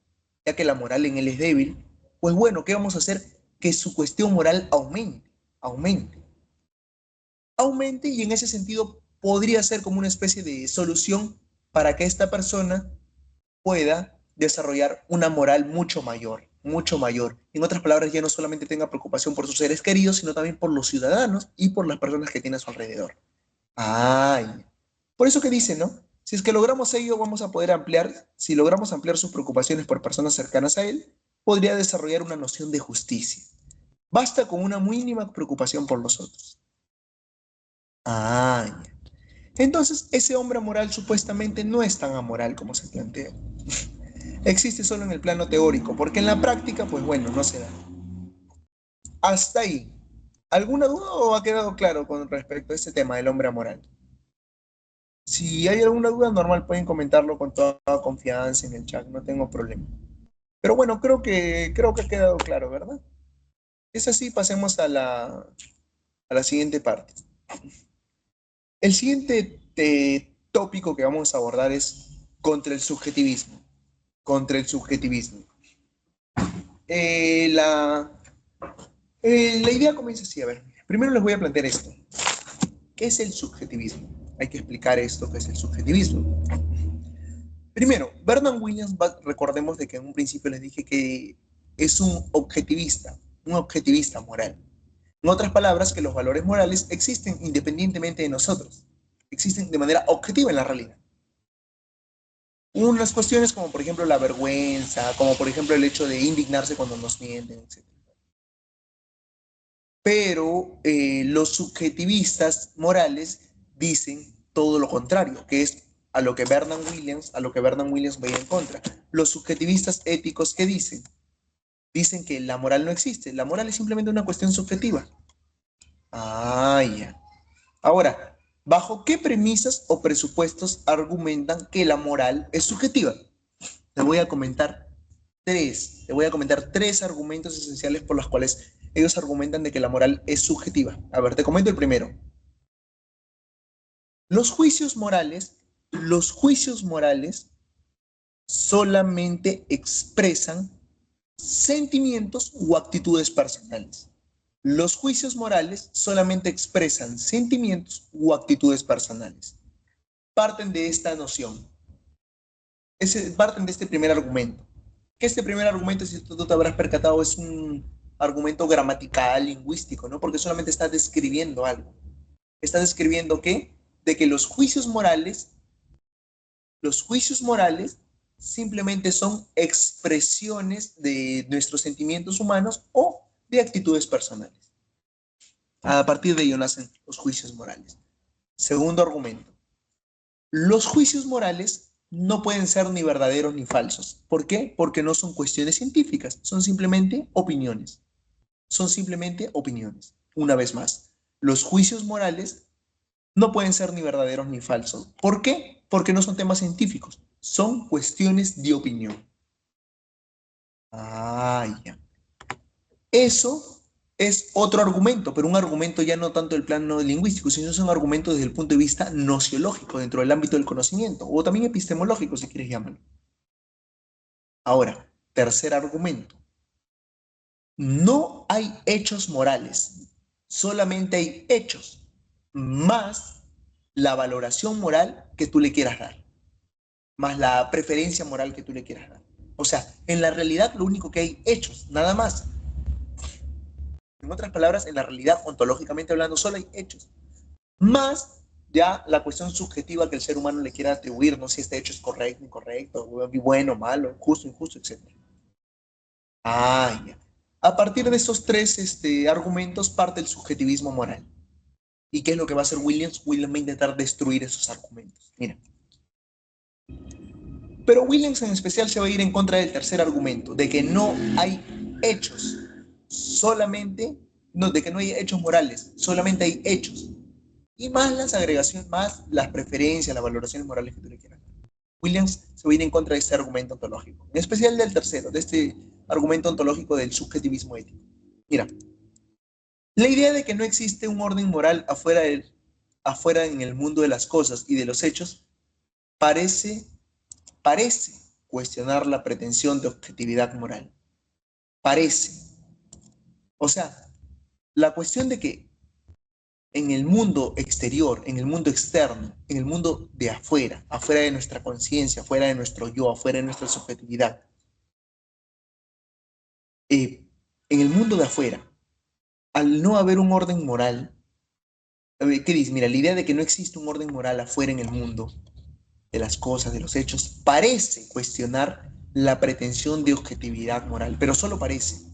ya que la moral en él es débil, pues bueno, ¿qué vamos a hacer? Que su cuestión moral aumente, aumente y en ese sentido podría ser como una especie de solución para que esta persona pueda desarrollar una moral mucho mayor, mucho mayor. En otras palabras, ya no solamente tenga preocupación por sus seres queridos, sino también por los ciudadanos y por las personas que tiene a su alrededor. Ay, por eso que dice, ¿no? Si es que logramos ello, vamos a poder ampliar, si logramos ampliar sus preocupaciones por personas cercanas a él, podría desarrollar una noción de justicia. Basta con una mínima preocupación por los otros. Ay, entonces ese hombre amoral supuestamente no es tan amoral como se plantea. Existe solo en el plano teórico, porque en la práctica, pues bueno, no se da. Hasta ahí. ¿Alguna duda o ha quedado claro con respecto a este tema del hombre amoral? Si hay alguna duda, normal, pueden comentarlo con toda confianza en el chat, no tengo problema. Pero bueno, creo que ha quedado claro, ¿verdad? Es así, pasemos a la siguiente parte. El siguiente tópico que vamos a abordar es contra el subjetivismo. Contra el subjetivismo. Eh, la, la idea comienza así, a ver. Primero les voy a plantear esto. ¿Qué es el subjetivismo? Hay que explicar esto, ¿qué es el subjetivismo? Primero, Bernard Williams, recordemos de que en un principio les dije que es un objetivista moral. En otras palabras, que los valores morales existen independientemente de nosotros, existen de manera objetiva en la realidad. Unas cuestiones como por ejemplo la vergüenza, como por ejemplo el hecho de indignarse cuando nos mienten, etc. Pero los subjetivistas morales dicen todo lo contrario, que es a lo que Bernard Williams va en contra. Los subjetivistas éticos, ¿qué dicen? Dicen que la moral no existe, la moral es simplemente una cuestión subjetiva. Ah, ya. Ahora, ¿bajo qué premisas o presupuestos argumentan que la moral es subjetiva? Te voy a comentar te voy a comentar tres argumentos esenciales por los cuales ellos argumentan de que la moral es subjetiva. A ver, te comento el primero. Los juicios morales solamente expresan sentimientos o actitudes personales. Los juicios morales solamente expresan sentimientos o actitudes personales. Parten de esta noción, parten de este primer argumento. Que este primer argumento, si tú te habrás percatado, es un argumento gramatical, lingüístico, ¿no? Porque solamente está describiendo algo. Está describiendo que, de que los juicios morales simplemente son expresiones de nuestros sentimientos humanos o de actitudes personales. A partir de ello nacen los juicios morales. Segundo argumento. Los juicios morales no pueden ser ni verdaderos ni falsos. ¿Por qué? Porque no son cuestiones científicas, son simplemente opiniones. Son simplemente opiniones. Una vez más, los juicios morales no pueden ser ni verdaderos ni falsos. ¿Por qué? Porque no son temas científicos, son cuestiones de opinión. Ah, ya. Eso es otro argumento, pero un argumento ya no tanto del plano lingüístico, sino es un argumento desde el punto de vista nociológico, dentro del ámbito del conocimiento, o también epistemológico, si quieres llamarlo. Ahora, tercer argumento. No hay hechos morales, solamente hay hechos, más la valoración moral que tú le quieras dar, más la preferencia moral que tú le quieras dar. O sea, en la realidad lo único que hay hechos, nada más. En otras palabras, en la realidad, ontológicamente hablando, solo hay hechos. Más ya la cuestión subjetiva que el ser humano le quiera atribuir, no sé si este hecho es correcto, incorrecto, bueno, malo, justo, injusto, etc. Ah, ya. A partir de estos tres argumentos parte el subjetivismo moral. ¿Y qué es lo que va a hacer Williams? Williams va a intentar destruir esos argumentos. Mira. Pero Williams en especial se va a ir en contra del tercer argumento, de que no hay hechos, solamente, no, de que no hay hechos morales, solamente hay hechos. Y más las agregaciones, más las preferencias, las valoraciones morales que tú le quieras. Williams se va a ir en contra de este argumento ontológico, en especial del tercero, de este argumento ontológico del subjetivismo ético. Mira, la idea de que no existe un orden moral afuera en el mundo de las cosas y de los hechos parece, parece cuestionar la pretensión de objetividad moral. Parece. O sea, la cuestión de que en el mundo exterior, en el mundo externo, en el mundo de afuera, afuera de nuestra conciencia, afuera de nuestro yo, afuera de nuestra subjetividad, en el mundo de afuera, al no haber un orden moral, ¿qué dice? Mira, la idea de que no existe un orden moral afuera en el mundo de las cosas, de los hechos, parece cuestionar la pretensión de objetividad moral, pero solo parece.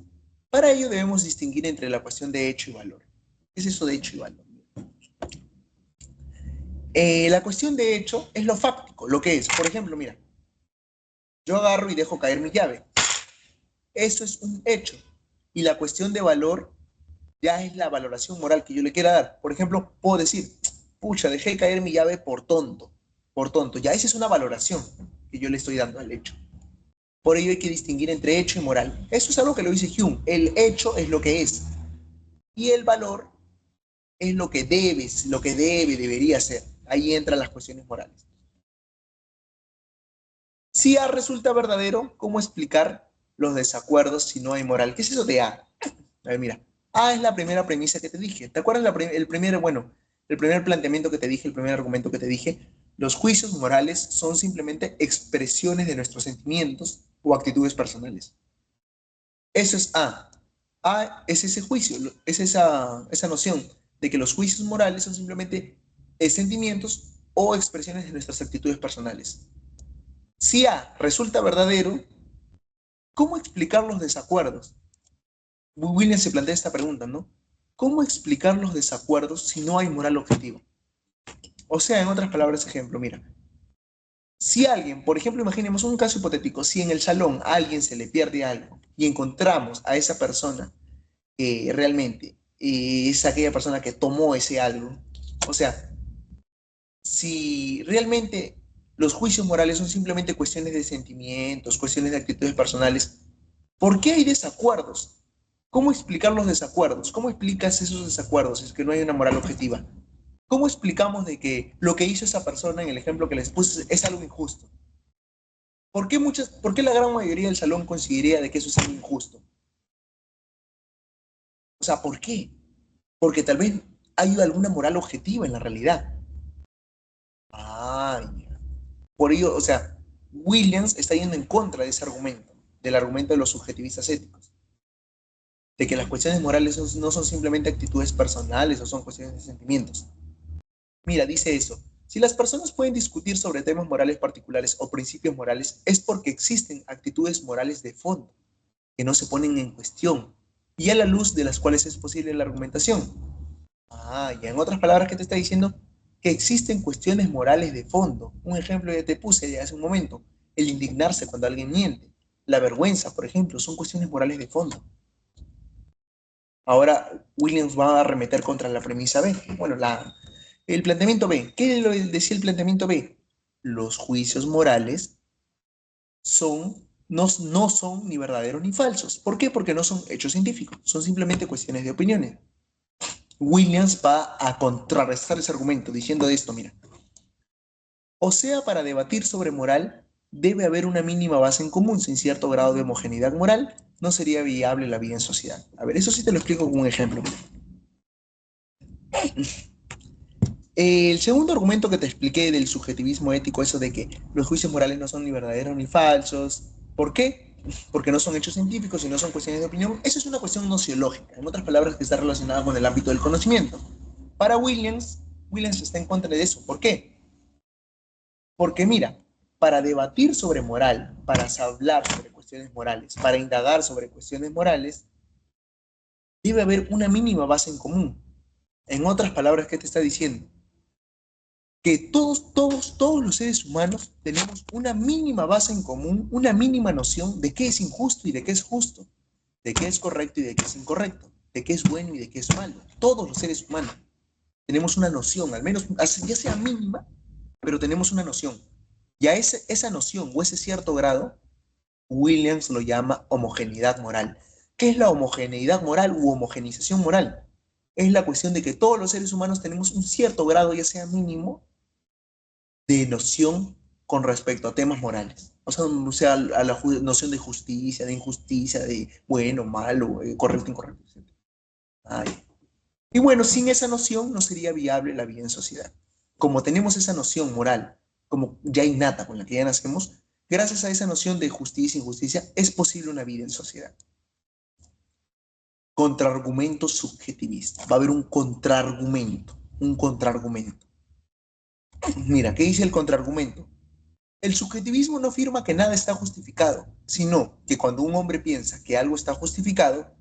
Para ello debemos distinguir entre la cuestión de hecho y valor. ¿Qué es eso de hecho y valor? La cuestión de hecho es lo fáctico, lo que es. Por ejemplo, mira, yo agarro y dejo caer mi llave. Eso es un hecho. Y la cuestión de valor ya es la valoración moral que yo le quiera dar. Por ejemplo, puedo decir, pucha, dejé caer mi llave por tonto. por tonto. Ya esa es una valoración que yo le estoy dando al hecho. Por ello hay que distinguir entre hecho y moral. Eso es algo que lo dice Hume. El hecho es lo que es y el valor es lo que debería ser. Ahí entran las cuestiones morales. Si A resulta verdadero, ¿cómo explicar los desacuerdos si no hay moral? ¿Qué es eso de A? A ver, mira, A es la primera premisa que te dije. ¿Te acuerdas el primer planteamiento que te dije, el primer argumento que te dije? Los juicios morales son simplemente expresiones de nuestros sentimientos o actitudes personales. Eso es A. A es ese juicio, es esa noción de que los juicios morales son simplemente sentimientos o expresiones de nuestras actitudes personales. Si A resulta verdadero, ¿cómo explicar los desacuerdos? William se plantea esta pregunta, ¿no? ¿Cómo explicar los desacuerdos si no hay moral objetiva? O sea, en otras palabras, ejemplo, mira, si alguien, por ejemplo, imaginemos un caso hipotético, si en el salón a alguien se le pierde algo y encontramos a esa persona que realmente es aquella persona que tomó ese algo, o sea, si realmente los juicios morales son simplemente cuestiones de sentimientos, cuestiones de actitudes personales, ¿por qué hay desacuerdos? ¿Cómo explicar los desacuerdos? ¿Cómo explicas esos desacuerdos si es que no hay una moral objetiva? ¿Cómo explicamos de que lo que hizo esa persona en el ejemplo que les puse es algo injusto? ¿Por qué la gran mayoría del salón consideraría de que eso es algo injusto? O sea, ¿por qué? Porque tal vez hay alguna moral objetiva en la realidad. Ah, ya. Por ello, o sea, Williams está yendo en contra de ese argumento, del argumento de los subjetivistas éticos, de que las cuestiones morales no son simplemente actitudes personales o son cuestiones de sentimientos. Mira, dice eso. Si las personas pueden discutir sobre temas morales particulares o principios morales, es porque existen actitudes morales de fondo que no se ponen en cuestión y a la luz de las cuales es posible la argumentación. Ah, y en otras palabras, ¿qué te está diciendo? Que existen cuestiones morales de fondo. Un ejemplo ya te puse ya hace un momento. El indignarse cuando alguien miente. La vergüenza, por ejemplo, son cuestiones morales de fondo. Ahora Williams va a arremeter contra la premisa B. Bueno, el planteamiento B. ¿Qué decía el planteamiento B? Los juicios morales no son ni verdaderos ni falsos. ¿Por qué? Porque no son hechos científicos, son simplemente cuestiones de opiniones. Williams va a contrarrestar ese argumento diciendo esto, mira. O sea, para debatir sobre moral, debe haber una mínima base en común. Sin cierto grado de homogeneidad moral, no sería viable la vida en sociedad. A ver, eso sí te lo explico con un ejemplo. El segundo argumento que te expliqué del subjetivismo ético, eso de que los juicios morales no son ni verdaderos ni falsos. ¿Por qué? Porque no son hechos científicos y no son cuestiones de opinión. Eso es una cuestión nociológica, en otras palabras, que está relacionada con el ámbito del conocimiento. Para Williams está en contra de eso. ¿Por qué? Porque mira, para debatir sobre moral, para hablar sobre cuestiones morales, para indagar sobre cuestiones morales, debe haber una mínima base en común. En otras palabras, ¿qué te está diciendo? Que todos los seres humanos tenemos una mínima base en común, una mínima noción de qué es injusto y de qué es justo, de qué es correcto y de qué es incorrecto, de qué es bueno y de qué es malo. Todos los seres humanos tenemos una noción, al menos ya sea mínima, pero tenemos una noción. Ya esa noción o ese cierto grado, Williams lo llama homogeneidad moral. ¿Qué es la homogeneidad moral u homogenización moral? Es la cuestión de que todos los seres humanos tenemos un cierto grado, ya sea mínimo, de noción con respecto a temas morales. O sea a la noción de justicia, de injusticia, de bueno, malo, correcto, incorrecto, etc. Ay. Y bueno, sin esa noción no sería viable la vida en sociedad. Como tenemos esa noción moral, como ya innata con la que ya nacemos, gracias a esa noción de justicia e injusticia es posible una vida en sociedad. Contraargumento subjetivista. Va a haber un contraargumento, un contraargumento. Mira, ¿qué dice el contraargumento? El subjetivismo no afirma que nada está justificado, sino que cuando un hombre piensa que algo está justificado,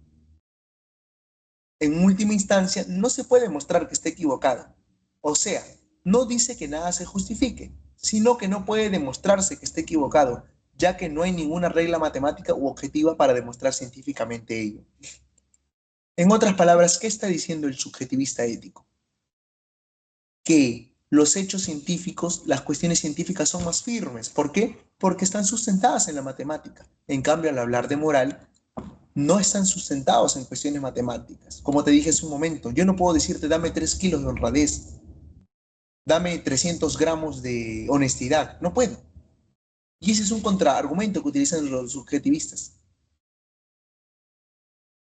en última instancia no se puede mostrar que esté equivocado. O sea, no dice que nada se justifique, sino que no puede demostrarse que esté equivocado, ya que no hay ninguna regla matemática u objetiva para demostrar científicamente ello. En otras palabras, ¿qué está diciendo el subjetivista ético? Que los hechos científicos, las cuestiones científicas son más firmes. ¿Por qué? Porque están sustentadas en la matemática. En cambio, al hablar de moral, no están sustentados en cuestiones matemáticas. Como te dije hace un momento, yo no puedo decirte dame 3 kilos de honradez, dame 300 gramos de honestidad. No puedo. Y ese es un contraargumento que utilizan los subjetivistas.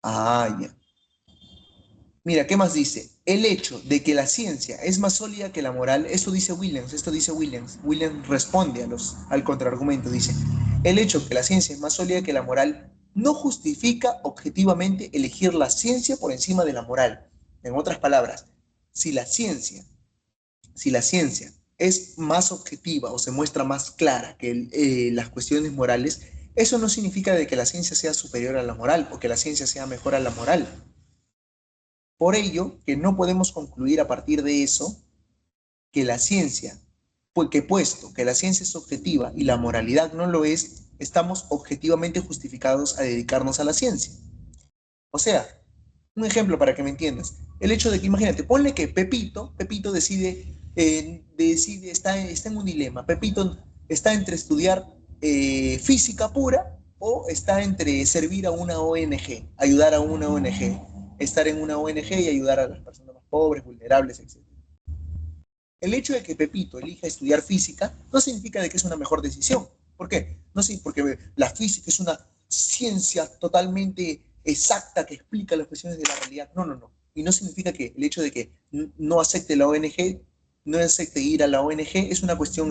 Ah, ya. Mira, ¿qué más dice? El hecho de que la ciencia es más sólida que la moral, esto dice Williams, esto dice Williams. Williams responde al contraargumento, dice, el hecho de que la ciencia es más sólida que la moral no justifica objetivamente elegir la ciencia por encima de la moral. En otras palabras, si la ciencia, si la ciencia es más objetiva o se muestra más clara que las cuestiones morales, eso no significa de que la ciencia sea superior a la moral o que la ciencia sea mejor a la moral. Por ello, que no podemos concluir a partir de eso que la ciencia, pues que puesto que la ciencia es objetiva y la moralidad no lo es, estamos objetivamente justificados a dedicarnos a la ciencia. O sea, un ejemplo para que me entiendas. El hecho de que, imagínate, ponle que Pepito está en un dilema. Pepito está entre estudiar física pura o está entre servir a una ONG, ayudar a una ONG, estar en una ONG y ayudar a las personas más pobres, vulnerables, etc. El hecho de que Pepito elija estudiar física no significa de que es una mejor decisión. ¿Por qué? No sé, porque la física es una ciencia totalmente exacta que explica las cuestiones de la realidad. No, no, no. Y no significa que el hecho de que no acepte la ONG, no acepte ir a la ONG, es una cuestión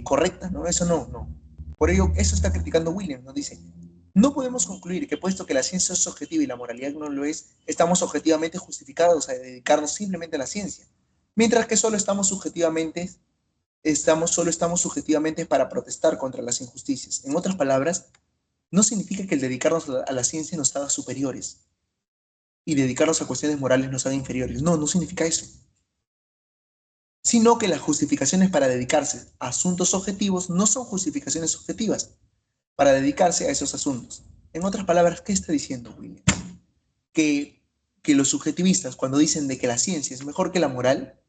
correcta, ¿no? Eso no, no. Por ello, eso está criticando William, ¿no? Dice, no podemos concluir que puesto que la ciencia es objetiva y la moralidad no lo es, estamos objetivamente justificados a dedicarnos simplemente a la ciencia. Mientras que solo estamos subjetivamente para protestar contra las injusticias. En otras palabras, no significa que el dedicarnos a la ciencia nos haga superiores y dedicarnos a cuestiones morales nos haga inferiores. No, no significa eso. Sino que las justificaciones para dedicarse a asuntos objetivos no son justificaciones objetivas para dedicarse a esos asuntos. En otras palabras, ¿qué está diciendo William? Que, que los subjetivistas, cuando dicen de que la ciencia es mejor que la moral,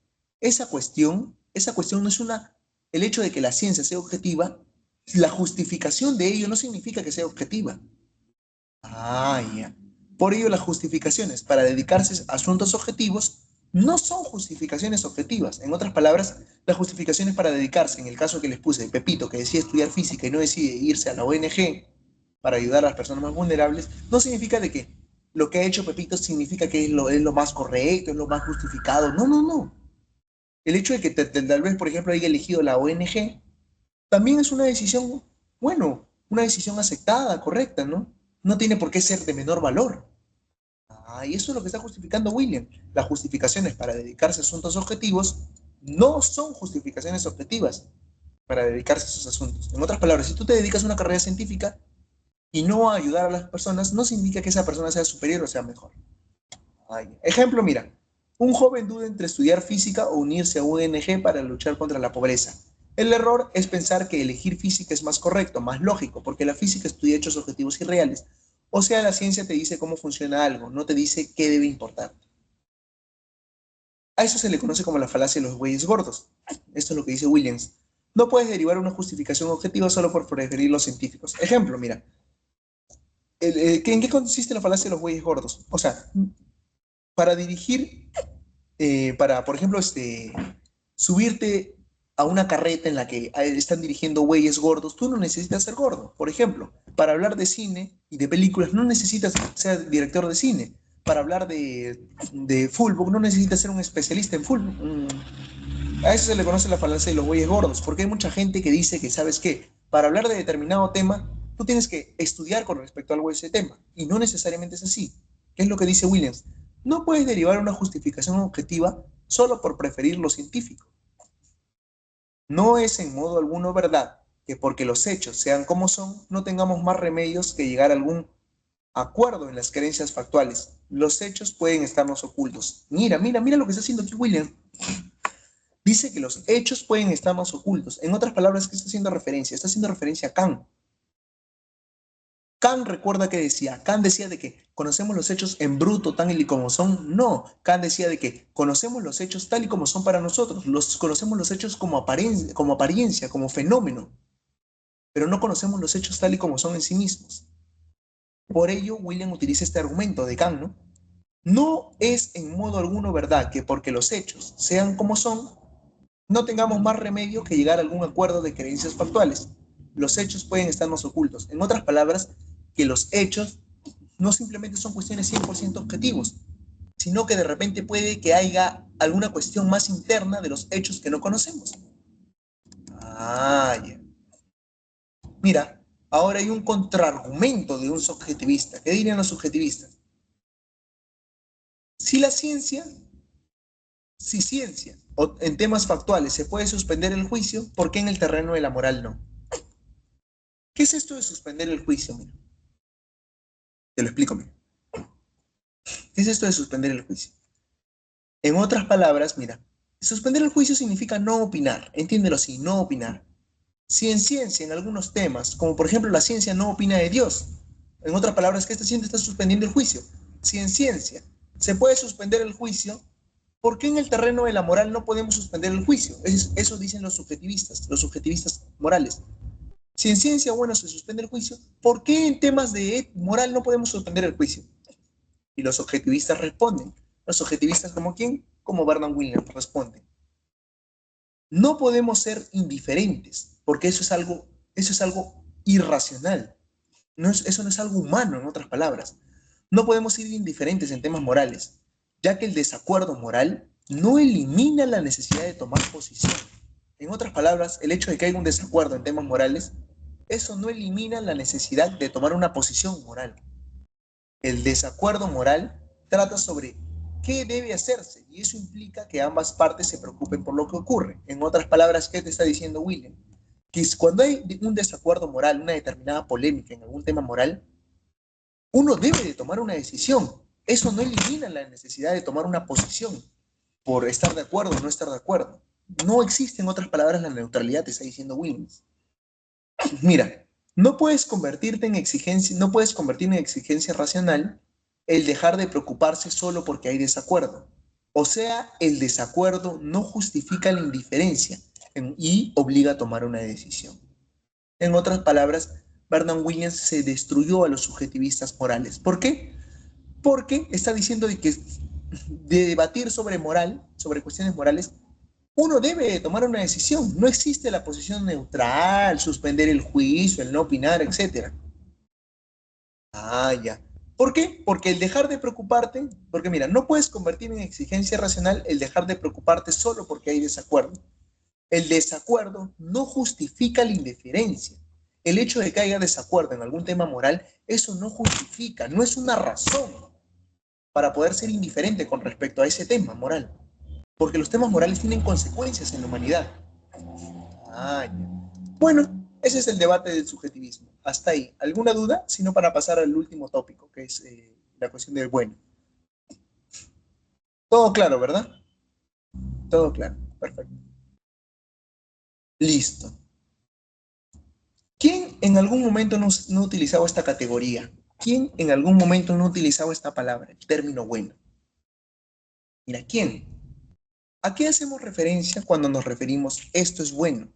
esa cuestión no es una, el hecho de que la ciencia sea objetiva, la justificación de ello no significa que sea objetiva. Ah, ya. Por ello, las justificaciones para dedicarse a asuntos objetivos no son justificaciones objetivas. En otras palabras, las justificaciones para dedicarse, en el caso que les puse de Pepito, que decide estudiar física y no decide irse a la ONG para ayudar a las personas más vulnerables, no significa de que lo que ha hecho Pepito significa que es lo más correcto, es lo más justificado. No, no, no. El hecho de que tal vez, por ejemplo, haya elegido la ONG también es una decisión, bueno, una decisión aceptada, correcta, ¿no? No tiene por qué ser de menor valor. Ah, y eso es lo que está justificando William. Las justificaciones para dedicarse a asuntos objetivos no son justificaciones objetivas para dedicarse a esos asuntos. En otras palabras, si tú te dedicas a una carrera científica y no a ayudar a las personas, no significa que esa persona sea superior o sea mejor. Ay, ejemplo, mira, un joven duda entre estudiar física o unirse a un ONG para luchar contra la pobreza. El error es pensar que elegir física es más correcto, más lógico, porque la física estudia hechos objetivos y reales. O sea, la ciencia te dice cómo funciona algo, no te dice qué debe importar. A eso se le conoce como la falacia de los bueyes gordos. Esto es lo que dice Williams. No puedes derivar una justificación objetiva solo por preferir los científicos. Ejemplo, mira, ¿en qué consiste la falacia de los bueyes gordos? O sea, para dirigir por ejemplo, subirte a una carreta en la que están dirigiendo güeyes gordos, tú no necesitas ser gordo. Por ejemplo, para hablar de cine y de películas, no necesitas ser director de cine. Para hablar de fútbol, no necesitas ser un especialista en fútbol. A eso se le conoce la falacia de los güeyes gordos, porque hay mucha gente que dice que, ¿sabes qué? Para hablar de determinado tema, tú tienes que estudiar con respecto a algo de ese tema, y no necesariamente es así. ¿Qué es lo que dice Williams? No puedes derivar una justificación objetiva solo por preferir lo científico. No es en modo alguno verdad que porque los hechos sean como son, no tengamos más remedios que llegar a algún acuerdo en las creencias factuales. Los hechos pueden estarnos ocultos. Mira, mira, mira lo que está haciendo aquí Williams. Dice que los hechos pueden estar más ocultos. En otras palabras, ¿qué está haciendo referencia? Está haciendo referencia a Kant. Kant recuerda que decía, Kant decía de que conocemos los hechos en bruto tal y como son. No, Kant decía de que conocemos los hechos tal y como son para nosotros, conocemos los hechos como apariencia, como fenómeno, pero no conocemos los hechos tal y como son en sí mismos. Por ello, William utiliza este argumento de Kant, ¿no? No es en modo alguno verdad que porque los hechos sean como son, no tengamos más remedio que llegar a algún acuerdo de creencias factuales. Los hechos pueden estarnos ocultos. En otras palabras, que los hechos no simplemente son cuestiones 100% objetivos, sino que de repente puede que haya alguna cuestión más interna de los hechos que no conocemos. Ah, ya. Mira, ahora hay un contraargumento de un subjetivista. ¿Qué dirían los subjetivistas? Si la ciencia, si ciencia o en temas factuales se puede suspender el juicio, ¿por qué en el terreno de la moral no? ¿Qué es esto de suspender el juicio? Mira, te lo explico. Mira. ¿Qué es esto de suspender el juicio? En otras palabras, mira, suspender el juicio significa no opinar, entiéndelo así, no opinar. Si en ciencia, en algunos temas, como por ejemplo la ciencia no opina de Dios, en otras palabras, ¿qué está haciendo? Está suspendiendo el juicio. Si en ciencia se puede suspender el juicio, ¿por qué en el terreno de la moral no podemos suspender el juicio? Eso dicen los subjetivistas morales. Si en ciencia, bueno, se suspende el juicio, ¿por qué en temas de moral no podemos suspender el juicio? Y los objetivistas responden. Los objetivistas, ¿como quién? Como Bernard Williams responden. No podemos ser indiferentes, porque eso es algo irracional. Eso no es algo humano, en otras palabras. No podemos ser indiferentes en temas morales, ya que el desacuerdo moral no elimina la necesidad de tomar posición. En otras palabras, el hecho de que haya un desacuerdo en temas morales, eso no elimina la necesidad de tomar una posición moral. El desacuerdo moral trata sobre qué debe hacerse y eso implica que ambas partes se preocupen por lo que ocurre. En otras palabras, ¿qué te está diciendo William? Que cuando hay un desacuerdo moral, una determinada polémica en algún tema moral, uno debe de tomar una decisión. Eso no elimina la necesidad de tomar una posición por estar de acuerdo o no estar de acuerdo. No existe, en otras palabras, la neutralidad, te está diciendo Williams. Mira, no puedes convertir en exigencia racional el dejar de preocuparse solo porque hay desacuerdo. O sea, el desacuerdo no justifica la indiferencia y obliga a tomar una decisión. En otras palabras, Bernard Williams se destruyó a los subjetivistas morales. ¿Por qué? Porque está diciendo de debatir sobre moral, sobre cuestiones morales, uno debe tomar una decisión. No existe la posición neutral, suspender el juicio, el no opinar, etc. Ah, ya. ¿Por qué? Porque el dejar de preocuparte, porque mira, no puedes convertir en exigencia racional el dejar de preocuparte solo porque hay desacuerdo. El desacuerdo no justifica la indiferencia. El hecho de que haya desacuerdo en algún tema moral, eso no justifica, no es una razón para poder ser indiferente con respecto a ese tema moral. Porque los temas morales tienen consecuencias en la humanidad. Ah, ya. Bueno, ese es el debate del subjetivismo. Hasta ahí. ¿Alguna duda? Sino para pasar al último tópico, que es la cuestión del bueno. Todo claro, ¿verdad? Todo claro. Perfecto. Listo. ¿Quién en algún momento no utilizaba esta categoría? ¿Quién en algún momento no utilizaba esta palabra, el término bueno? Mira, ¿quién? ¿A qué hacemos referencia cuando nos referimos esto es bueno?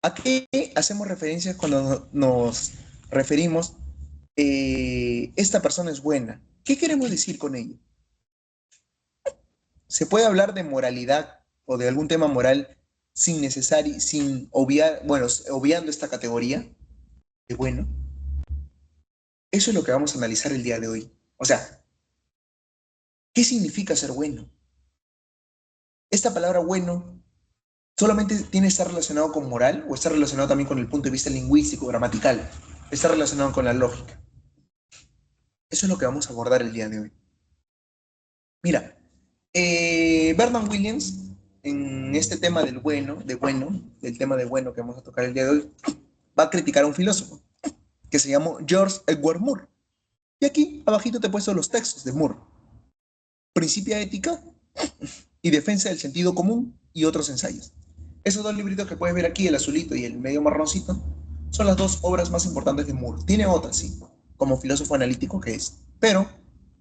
¿A qué hacemos referencia cuando nos referimos esta persona es buena? ¿Qué queremos decir con ello? ¿Se puede hablar de moralidad o de algún tema moral sin obviar, bueno, obviando esta categoría de bueno? Eso es lo que vamos a analizar el día de hoy. O sea, ¿qué significa ser bueno? Esta palabra bueno solamente tiene que estar relacionado con moral o está relacionado también con el punto de vista lingüístico, gramatical. Está relacionado con la lógica. Eso es lo que vamos a abordar el día de hoy. Mira, Bernard Williams, en este tema del tema de bueno que vamos a tocar el día de hoy, va a criticar a un filósofo que se llamó George Edward Moore. Y aquí abajito te he puesto los textos de Moore. Principia ética y defensa del sentido común y otros ensayos. Esos dos libritos que puedes ver aquí, el azulito y el medio marroncito, son las dos obras más importantes de Moore. Tiene otras, sí, como filósofo analítico que es, pero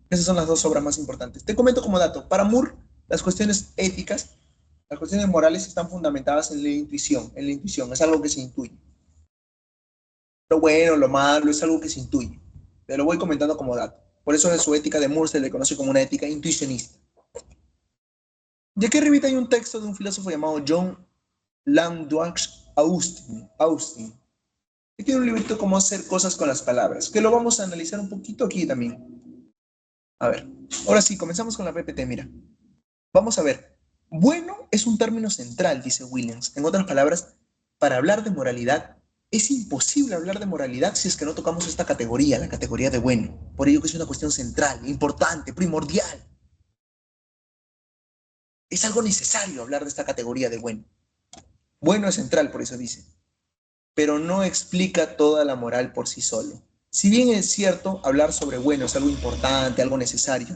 esas son las dos obras más importantes. Te comento como dato, para Moore, las cuestiones éticas, las cuestiones morales están fundamentadas en la intuición, es algo que se intuye. Lo bueno, lo malo, es algo que se intuye. Te lo voy comentando como dato. Por eso en su ética de Moore se le conoce como una ética intuicionista. Y aquí arribita hay un texto de un filósofo llamado John Landauer Austin, que tiene un librito como hacer cosas con las palabras, que lo vamos a analizar un poquito aquí también. A ver, ahora sí, comenzamos con la PPT, mira. Vamos a ver. Bueno es un término central, dice Williams. En otras palabras, para hablar de moralidad, es imposible hablar de moralidad si es que no tocamos esta categoría, la categoría de bueno. Por ello que es una cuestión central, importante, primordial. Es algo necesario hablar de esta categoría de bueno. Bueno es central, por eso dice, pero no explica toda la moral por sí solo. Si bien es cierto, hablar sobre bueno es algo importante, algo necesario,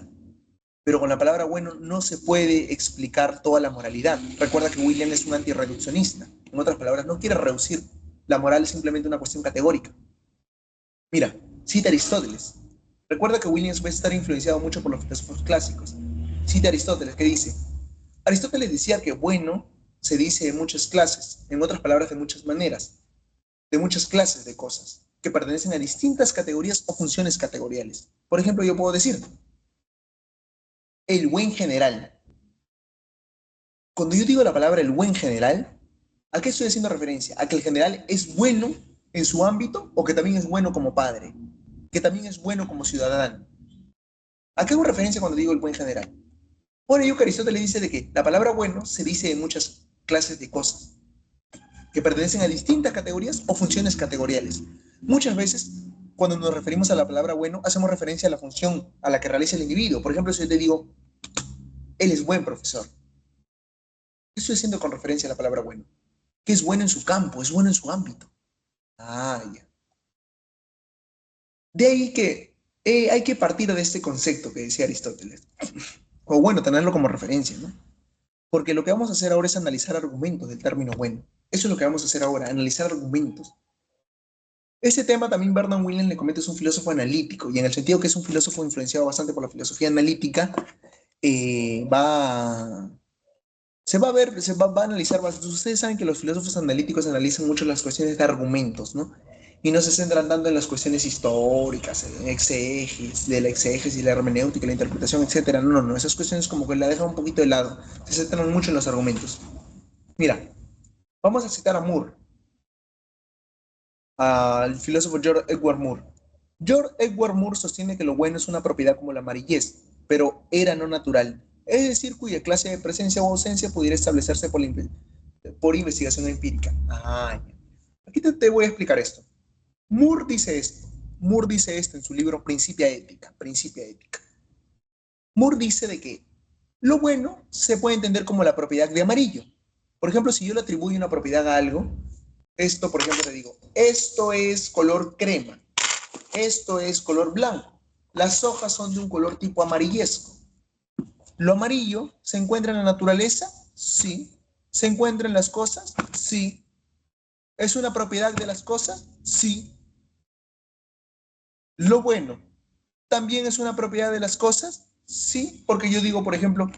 pero con la palabra bueno no se puede explicar toda la moralidad. Recuerda que William es un antirreduccionista. En otras palabras, no quiere reducir la moral, es simplemente una cuestión categórica. Mira, cita Aristóteles. Recuerda que Williams puede estar influenciado mucho por los filósofos clásicos. Cita Aristóteles, que dice, Aristóteles decía que bueno se dice de muchas clases, en otras palabras, de muchas maneras, de muchas clases de cosas, que pertenecen a distintas categorías o funciones categoriales. Por ejemplo, yo puedo decir, el buen general. Cuando yo digo la palabra el buen general, ¿a qué estoy haciendo referencia? A que el general es bueno en su ámbito o que también es bueno como padre, que también es bueno como ciudadano. ¿A qué hago referencia cuando digo el buen general? Por ello que Aristóteles dice de que la palabra bueno se dice en muchas clases de cosas, que pertenecen a distintas categorías o funciones categoriales. Muchas veces, cuando nos referimos a la palabra bueno, hacemos referencia a la función a la que realiza el individuo. Por ejemplo, si yo te digo, él es buen profesor, ¿qué estoy haciendo con referencia a la palabra bueno? Que es bueno en su campo, es bueno en su ámbito. Ah, ya. De ahí que hay que partir de este concepto que decía Aristóteles. O bueno, tenerlo como referencia, ¿no? Porque lo que vamos a hacer ahora es analizar argumentos del término bueno. Eso es lo que vamos a hacer ahora, analizar argumentos. Ese tema también Bernard Williams le comete, es un filósofo analítico, y en el sentido que es un filósofo influenciado bastante por la filosofía analítica, eh, va, va a analizar bastante. Ustedes saben que los filósofos analíticos analizan mucho las cuestiones de argumentos, ¿no? Y no se centran tanto en las cuestiones históricas, en exégesis, de la exégesis, la hermenéutica, la interpretación, etcétera. No, no, no, esas cuestiones como que la dejan un poquito de lado. Se centran mucho en los argumentos. Mira, vamos a citar a Moore, al filósofo George Edward Moore. George Edward Moore sostiene que lo bueno es una propiedad como la amarillez, pero era no natural, es decir, cuya clase de presencia o ausencia pudiera establecerse por investigación empírica. Ah, aquí te voy a explicar esto. Moore dice esto. Moore dice esto en su libro Principia Ética. Principia Ética. Moore dice de que lo bueno se puede entender como la propiedad de amarillo. Por ejemplo, si yo le atribuyo una propiedad a algo, esto, por ejemplo, te digo, esto es color crema, esto es color blanco. Las hojas son de un color tipo amarillesco. ¿Lo amarillo se encuentra en la naturaleza? Sí. ¿Se encuentra en las cosas? Sí. ¿Es una propiedad de las cosas? Sí. ¿Lo bueno también es una propiedad de las cosas? Sí, porque yo digo, por ejemplo,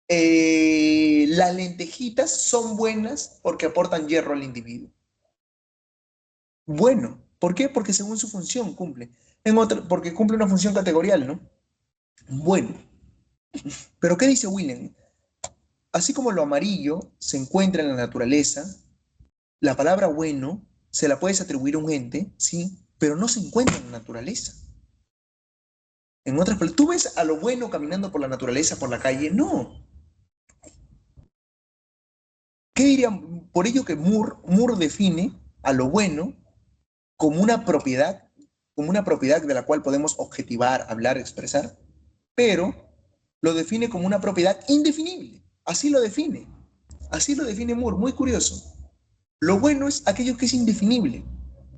las lentejitas son buenas porque aportan hierro al individuo. Bueno, ¿por qué? Porque según su función cumple. Porque cumple una función categorial, ¿no? Bueno, pero ¿qué dice William? Así como lo amarillo se encuentra en la naturaleza, la palabra bueno se la puedes atribuir a un ente, sí, pero no se encuentra en la naturaleza. En otras palabras, ¿tú ves a lo bueno caminando por la naturaleza, por la calle? No. ¿Qué dirían? Por ello que Moore define a lo bueno como una propiedad de la cual podemos objetivar, hablar, expresar, pero lo define como una propiedad indefinible. Así lo define Moore, muy curioso. Lo bueno es aquello que es indefinible,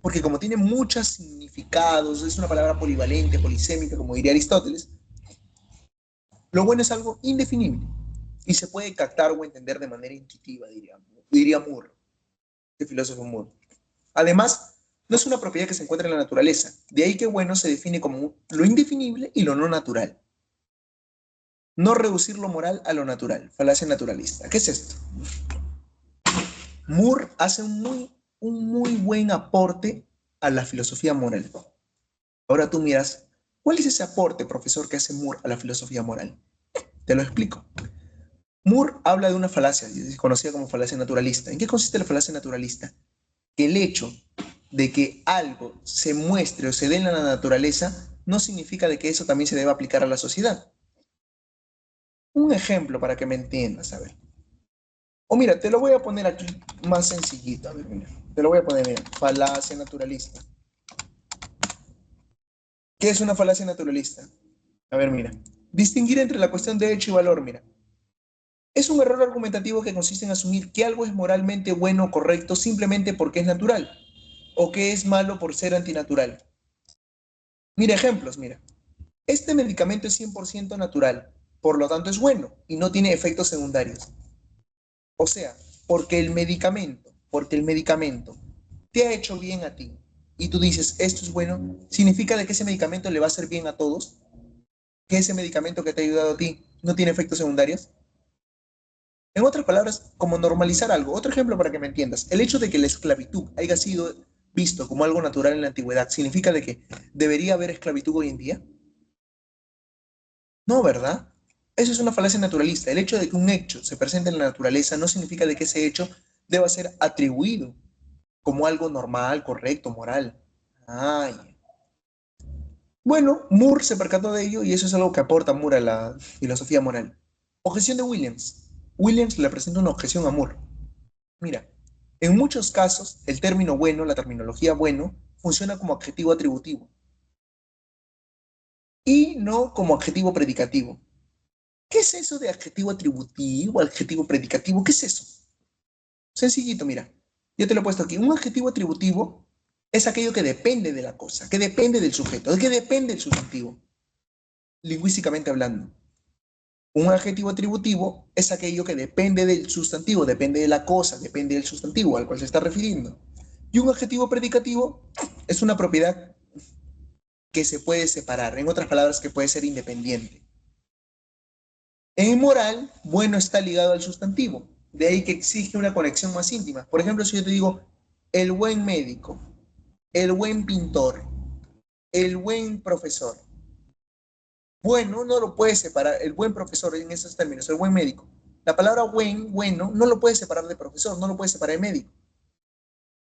porque como tiene muchos significados, es una palabra polivalente, polisémica, como diría Aristóteles, lo bueno es algo indefinible y se puede captar o entender de manera intuitiva, diría Moore, el filósofo Moore. Además, no es una propiedad que se encuentra en la naturaleza. De ahí que bueno se define como lo indefinible y lo no natural. No reducir lo moral a lo natural. Falacia naturalista. ¿Qué es esto? Moore hace un muy buen aporte a la filosofía moral. Ahora tú miras, ¿cuál es ese aporte, profesor, que hace Moore a la filosofía moral? Te lo explico. Moore habla de una falacia, conocida como falacia naturalista. ¿En qué consiste la falacia naturalista? Que el hecho de que algo se muestre o se dé en la naturaleza no significa de que eso también se deba aplicar a la sociedad. Un ejemplo para que me entiendas, a ver. O mira, te lo voy a poner aquí más sencillito. A ver, mira. Te lo voy a poner, mira. Falacia naturalista. ¿Qué es una falacia naturalista? A ver, mira. Distinguir entre la cuestión de hecho y valor, mira. Es un error argumentativo que consiste en asumir que algo es moralmente bueno o correcto simplemente porque es natural, o que es malo por ser antinatural. Mira ejemplos, mira. Este medicamento es 100% natural, por lo tanto es bueno y no tiene efectos secundarios. O sea, porque el medicamento te ha hecho bien a ti y tú dices, esto es bueno, significa de que ese medicamento le va a hacer bien a todos, que ese medicamento que te ha ayudado a ti no tiene efectos secundarios. En otras palabras, como normalizar algo. Otro ejemplo para que me entiendas. El hecho de que la esclavitud haya sido visto como algo natural en la antigüedad, ¿significa de que debería haber esclavitud hoy en día? No, ¿verdad? Eso es una falacia naturalista. El hecho de que un hecho se presente en la naturaleza no significa de que ese hecho deba ser atribuido como algo normal, correcto, moral. Ay. Bueno, Moore se percató de ello y eso es algo que aporta Moore a la filosofía moral. Objeción de Williams. Williams le presenta una objeción a Moore. Mira, en muchos casos el término bueno, la terminología bueno, funciona como adjetivo atributivo y no como adjetivo predicativo. ¿Qué es eso de adjetivo atributivo, adjetivo predicativo? ¿Qué es eso? Sencillito, mira. Yo te lo he puesto aquí. Un adjetivo atributivo es aquello que depende de la cosa, que depende del sujeto, que depende del sustantivo, lingüísticamente hablando. Un adjetivo atributivo es aquello que depende del sustantivo, depende de la cosa, depende del sustantivo al cual se está refiriendo. Y un adjetivo predicativo es una propiedad que se puede separar, en otras palabras, que puede ser independiente. En moral, bueno está ligado al sustantivo, de ahí que exige una conexión más íntima. Por ejemplo, si yo te digo el buen médico, el buen pintor, el buen profesor. Bueno, no lo puedes separar, el buen profesor en esos términos, el buen médico. La palabra buen, bueno, no lo puedes separar de profesor, no lo puedes separar de médico.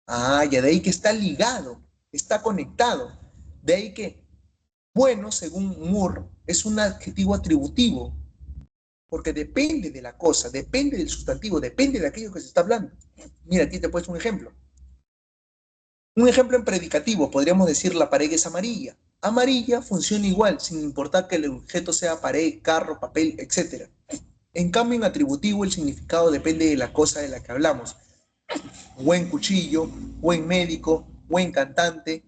Ah, ya de ahí que está ligado, está conectado. De ahí que bueno, según Moore, es un adjetivo atributivo, porque depende de la cosa, depende del sustantivo, depende de aquello que se está hablando. Mira, aquí te he puesto un ejemplo. Un ejemplo en predicativo, podríamos decir la pared es amarilla. Amarilla funciona igual, sin importar que el objeto sea pared, carro, papel, etc. En cambio, en atributivo, el significado depende de la cosa de la que hablamos. Buen cuchillo, buen médico, buen cantante.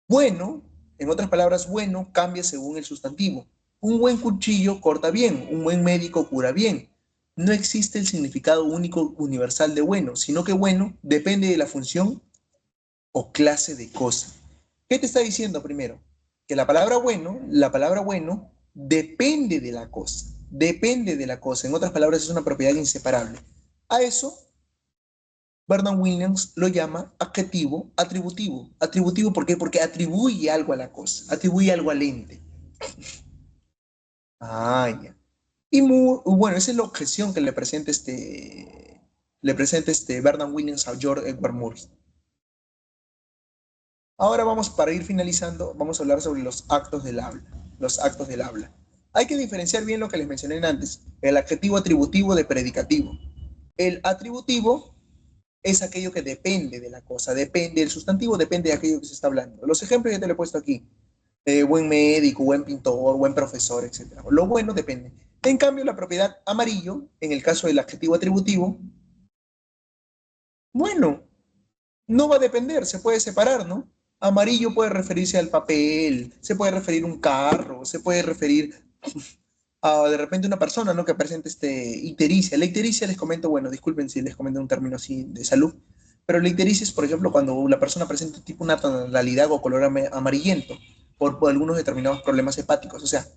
Bueno, en otras palabras, bueno cambia según el sustantivo. Un buen cuchillo corta bien, un buen médico cura bien. No existe el significado único universal de bueno, sino que bueno depende de la función o clase de cosa. ¿Qué te está diciendo primero? Que la palabra bueno depende de la cosa, depende de la cosa. En otras palabras, es una propiedad inseparable. A eso Bernard Williams lo llama adjetivo atributivo. ¿Atributivo por qué? Porque atribuye algo a la cosa, atribuye algo al ente. Ah, ya. Y bueno, esa es la objeción que le presenta Bernard Williams a George Edward Moore. Ahora vamos, para ir finalizando, vamos a hablar sobre los actos del habla. Los actos del habla. Hay que diferenciar bien lo que les mencioné antes, el adjetivo atributivo de predicativo. El atributivo es aquello que depende de la cosa, depende del sustantivo, depende de aquello que se está hablando. Los ejemplos ya te lo he puesto aquí. Buen médico, buen pintor, buen profesor, etc. Lo bueno depende. En cambio, la propiedad amarillo, en el caso del adjetivo atributivo, bueno, no va a depender, se puede separar, ¿no? Amarillo puede referirse al papel, se puede referir a un carro, se puede referir a de repente una persona, ¿no? Que presente ictericia. La ictericia les comento, bueno, disculpen si les comento un término así de salud, Pero la ictericia es, por ejemplo, cuando la persona presenta tipo una tonalidad o color amarillento por algunos determinados problemas hepáticos. O sea,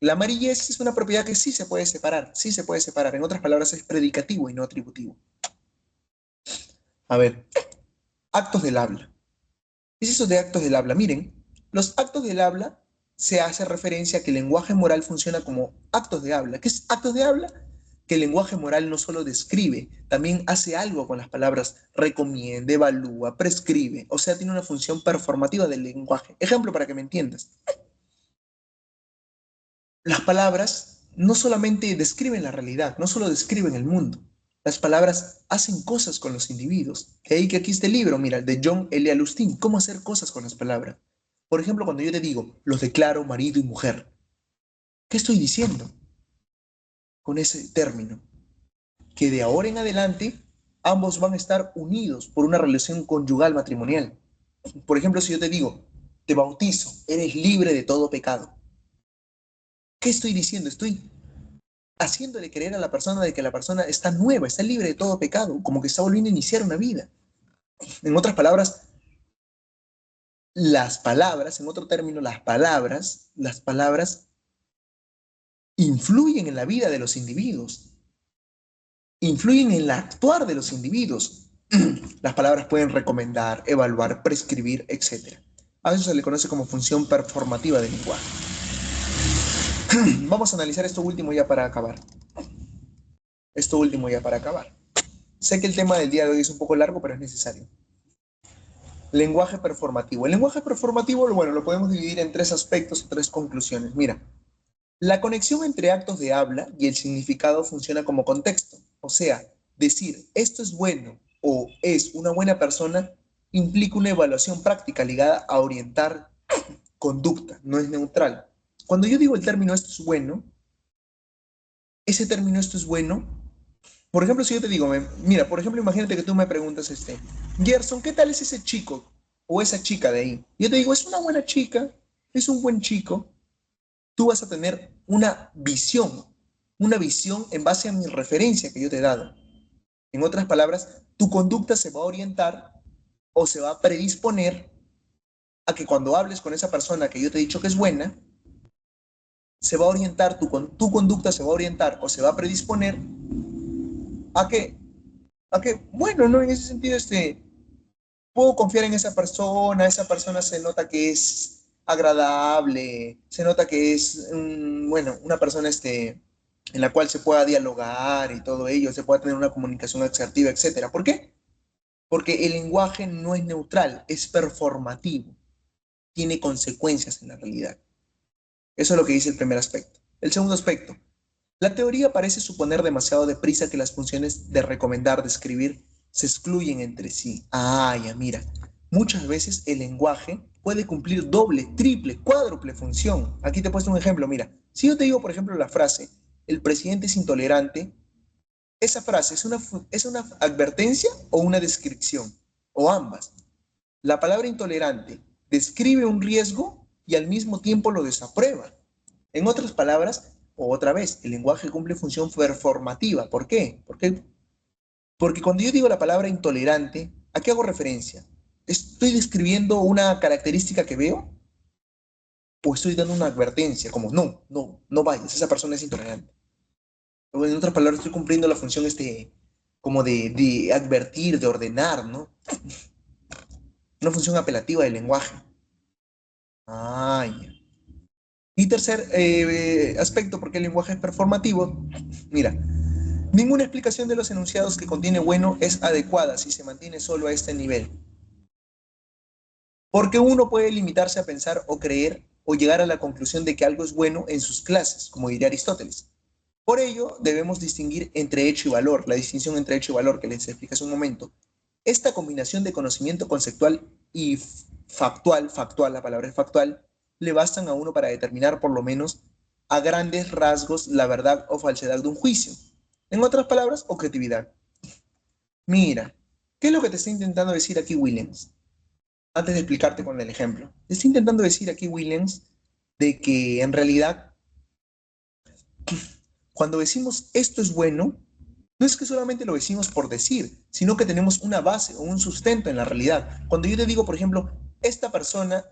la amarillez es una propiedad que sí se puede separar, sí se puede separar. En otras palabras, es predicativo y no atributivo. A ver, actos del habla. ¿Qué es eso de actos del habla? Miren, los actos del habla se hace referencia a que el lenguaje moral funciona como actos de habla. ¿Qué es actos de habla? Que el lenguaje moral no solo describe, también hace algo con las palabras, recomienda, evalúa, prescribe, o sea, tiene una función performativa del lenguaje. Ejemplo para que me entiendas. Las palabras no solamente describen la realidad, no solo describen el mundo. Las palabras hacen cosas con los individuos. De ahí que aquí este libro, mira, de John L. Alustin, cómo hacer cosas con las palabras. Por ejemplo, cuando yo te digo, los declaro marido y mujer, ¿qué estoy diciendo con ese término? Que de ahora en adelante ambos van a estar unidos por una relación conyugal matrimonial. Por ejemplo, si yo te digo, te bautizo, eres libre de todo pecado. ¿Qué estoy diciendo? Estoy haciéndole creer a la persona de que la persona está nueva, está libre de todo pecado, como que está volviendo a iniciar una vida. En otras palabras, las palabras, en otro término, las palabras influyen en la vida de los individuos, influyen en el actuar de los individuos. Las palabras pueden recomendar, evaluar, prescribir, etc. A eso se le conoce como función performativa del lenguaje. Vamos a analizar esto último ya para acabar. Esto último ya para acabar. Sé que el tema del día de hoy es un poco largo, pero es necesario. Lenguaje performativo. El lenguaje performativo, bueno, lo podemos dividir en tres aspectos o tres conclusiones. Mira, la conexión entre actos de habla y el significado funciona como contexto. O sea, decir esto es bueno o es una buena persona implica una evaluación práctica ligada a orientar conducta, no es neutral. Cuando yo digo el término esto es bueno, ese término esto es bueno, por ejemplo, si yo te digo, mira, por ejemplo, imagínate que tú me preguntas, Gerson, ¿qué tal es ese chico o esa chica de ahí? Yo te digo, es una buena chica, es un buen chico. Tú vas a tener una visión en base a mi referencia que yo te he dado. En otras palabras, tu conducta se va a orientar o se va a predisponer a que cuando hables con esa persona que yo te he dicho que es buena, se va a orientar, tu conducta se va a orientar o se va a predisponer a que, bueno, ¿no? En ese sentido, puedo confiar en esa persona se nota que es agradable, se nota que es, bueno, una persona en la cual se pueda dialogar y todo ello, se pueda tener una comunicación asertiva, etcétera. ¿Por qué? Porque el lenguaje no es neutral, es performativo, tiene consecuencias en la realidad. Eso es lo que dice el primer aspecto. El segundo aspecto, la teoría parece suponer demasiado deprisa que las funciones de recomendar, de escribir, se excluyen entre sí. Ah, ya mira. Muchas veces el lenguaje puede cumplir doble, triple, cuádruple función. Aquí te he puesto un ejemplo, mira. Si yo te digo, por ejemplo, la frase, el presidente es intolerante, esa frase es una advertencia o una descripción, o ambas. La palabra intolerante describe un riesgo y al mismo tiempo lo desaprueba. En otras palabras, o otra vez, el lenguaje cumple función performativa. ¿Por qué? Porque cuando yo digo la palabra intolerante, ¿a qué hago referencia? ¿Estoy describiendo una característica que veo? ¿O estoy dando una advertencia? Como, no vayas, esa persona es intolerante. O en otras palabras, estoy cumpliendo la función como de advertir, de ordenar, ¿no? Una función apelativa del lenguaje. Ah, ya. Y tercer aspecto, porque el lenguaje es performativo. Mira, ninguna explicación de los enunciados que contiene bueno es adecuada si se mantiene solo a este nivel, porque uno puede limitarse a pensar o creer o llegar a la conclusión de que algo es bueno en sus clases, como diría Aristóteles. Por ello, debemos distinguir entre hecho y valor, la distinción entre hecho y valor que les expliqué hace un momento. Esta combinación de conocimiento conceptual y factual, la palabra es factual, le bastan a uno para determinar por lo menos a grandes rasgos la verdad o falsedad de un juicio. En otras palabras, objetividad. Mira, ¿qué es lo que te está intentando decir aquí Williams? Antes de explicarte con el ejemplo. Te está intentando decir aquí Williams de que en realidad cuando decimos esto es bueno, No es que solamente lo decimos por decir, sino que tenemos una base o un sustento en la realidad. Cuando yo te digo, por ejemplo, esta persona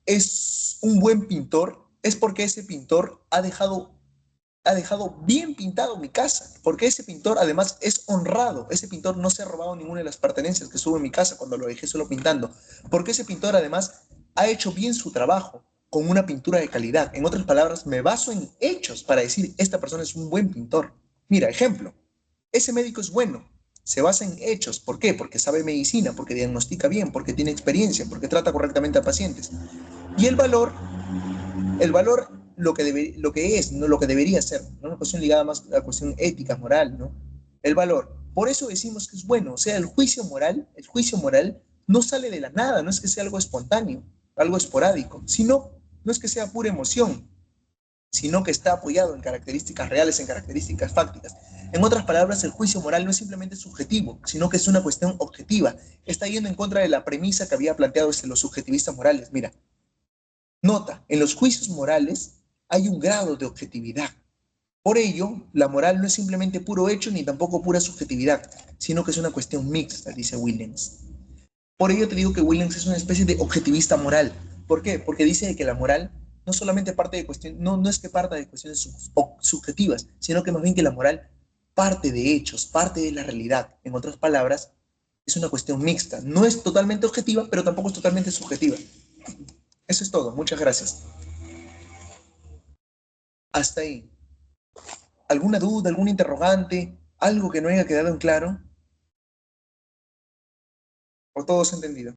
es un buen pintor, es porque ese pintor ha dejado bien pintado mi casa, porque ese pintor además es honrado, ese pintor no se ha robado ninguna de las pertenencias que estuvo en mi casa cuando lo dejé solo pintando, porque ese pintor además ha hecho bien su trabajo con una pintura de calidad. En otras palabras, me baso en hechos para decir, esta persona es un buen pintor. Mira, ejemplo, ese médico es bueno, se basa en hechos. ¿Por qué? Porque sabe medicina, porque diagnostica bien, porque tiene experiencia, porque trata correctamente a pacientes. Y el valor lo que es, no lo que debería ser, ¿no? Una cuestión ligada más a la cuestión ética, moral, ¿no? El valor. Por eso decimos que es bueno, o sea, el juicio moral no sale de la nada, no es que sea algo espontáneo, algo esporádico, sino, no es que sea pura emoción, sino que está apoyado en características reales, en características fácticas. En otras palabras, el juicio moral no es simplemente subjetivo, sino que es una cuestión objetiva. Está yendo en contra de la premisa que había planteado los subjetivistas morales. Mira, nota, en los juicios morales hay un grado de objetividad. Por ello, la moral no es simplemente puro hecho ni tampoco pura subjetividad, sino que es una cuestión mixta, dice Williams. Por ello te digo que Williams es una especie de objetivista moral. ¿Por qué? Porque dice que la moral no solamente parte de cuestiones, no es que parta de cuestiones subjetivas, sino que más bien que la moral parte de hechos, parte de la realidad. En otras palabras, es una cuestión mixta. No es totalmente objetiva, pero tampoco es totalmente subjetiva. Eso es todo. Muchas gracias. Hasta ahí. ¿Alguna duda, algún interrogante, algo que no haya quedado en claro? ¿O todos entendido?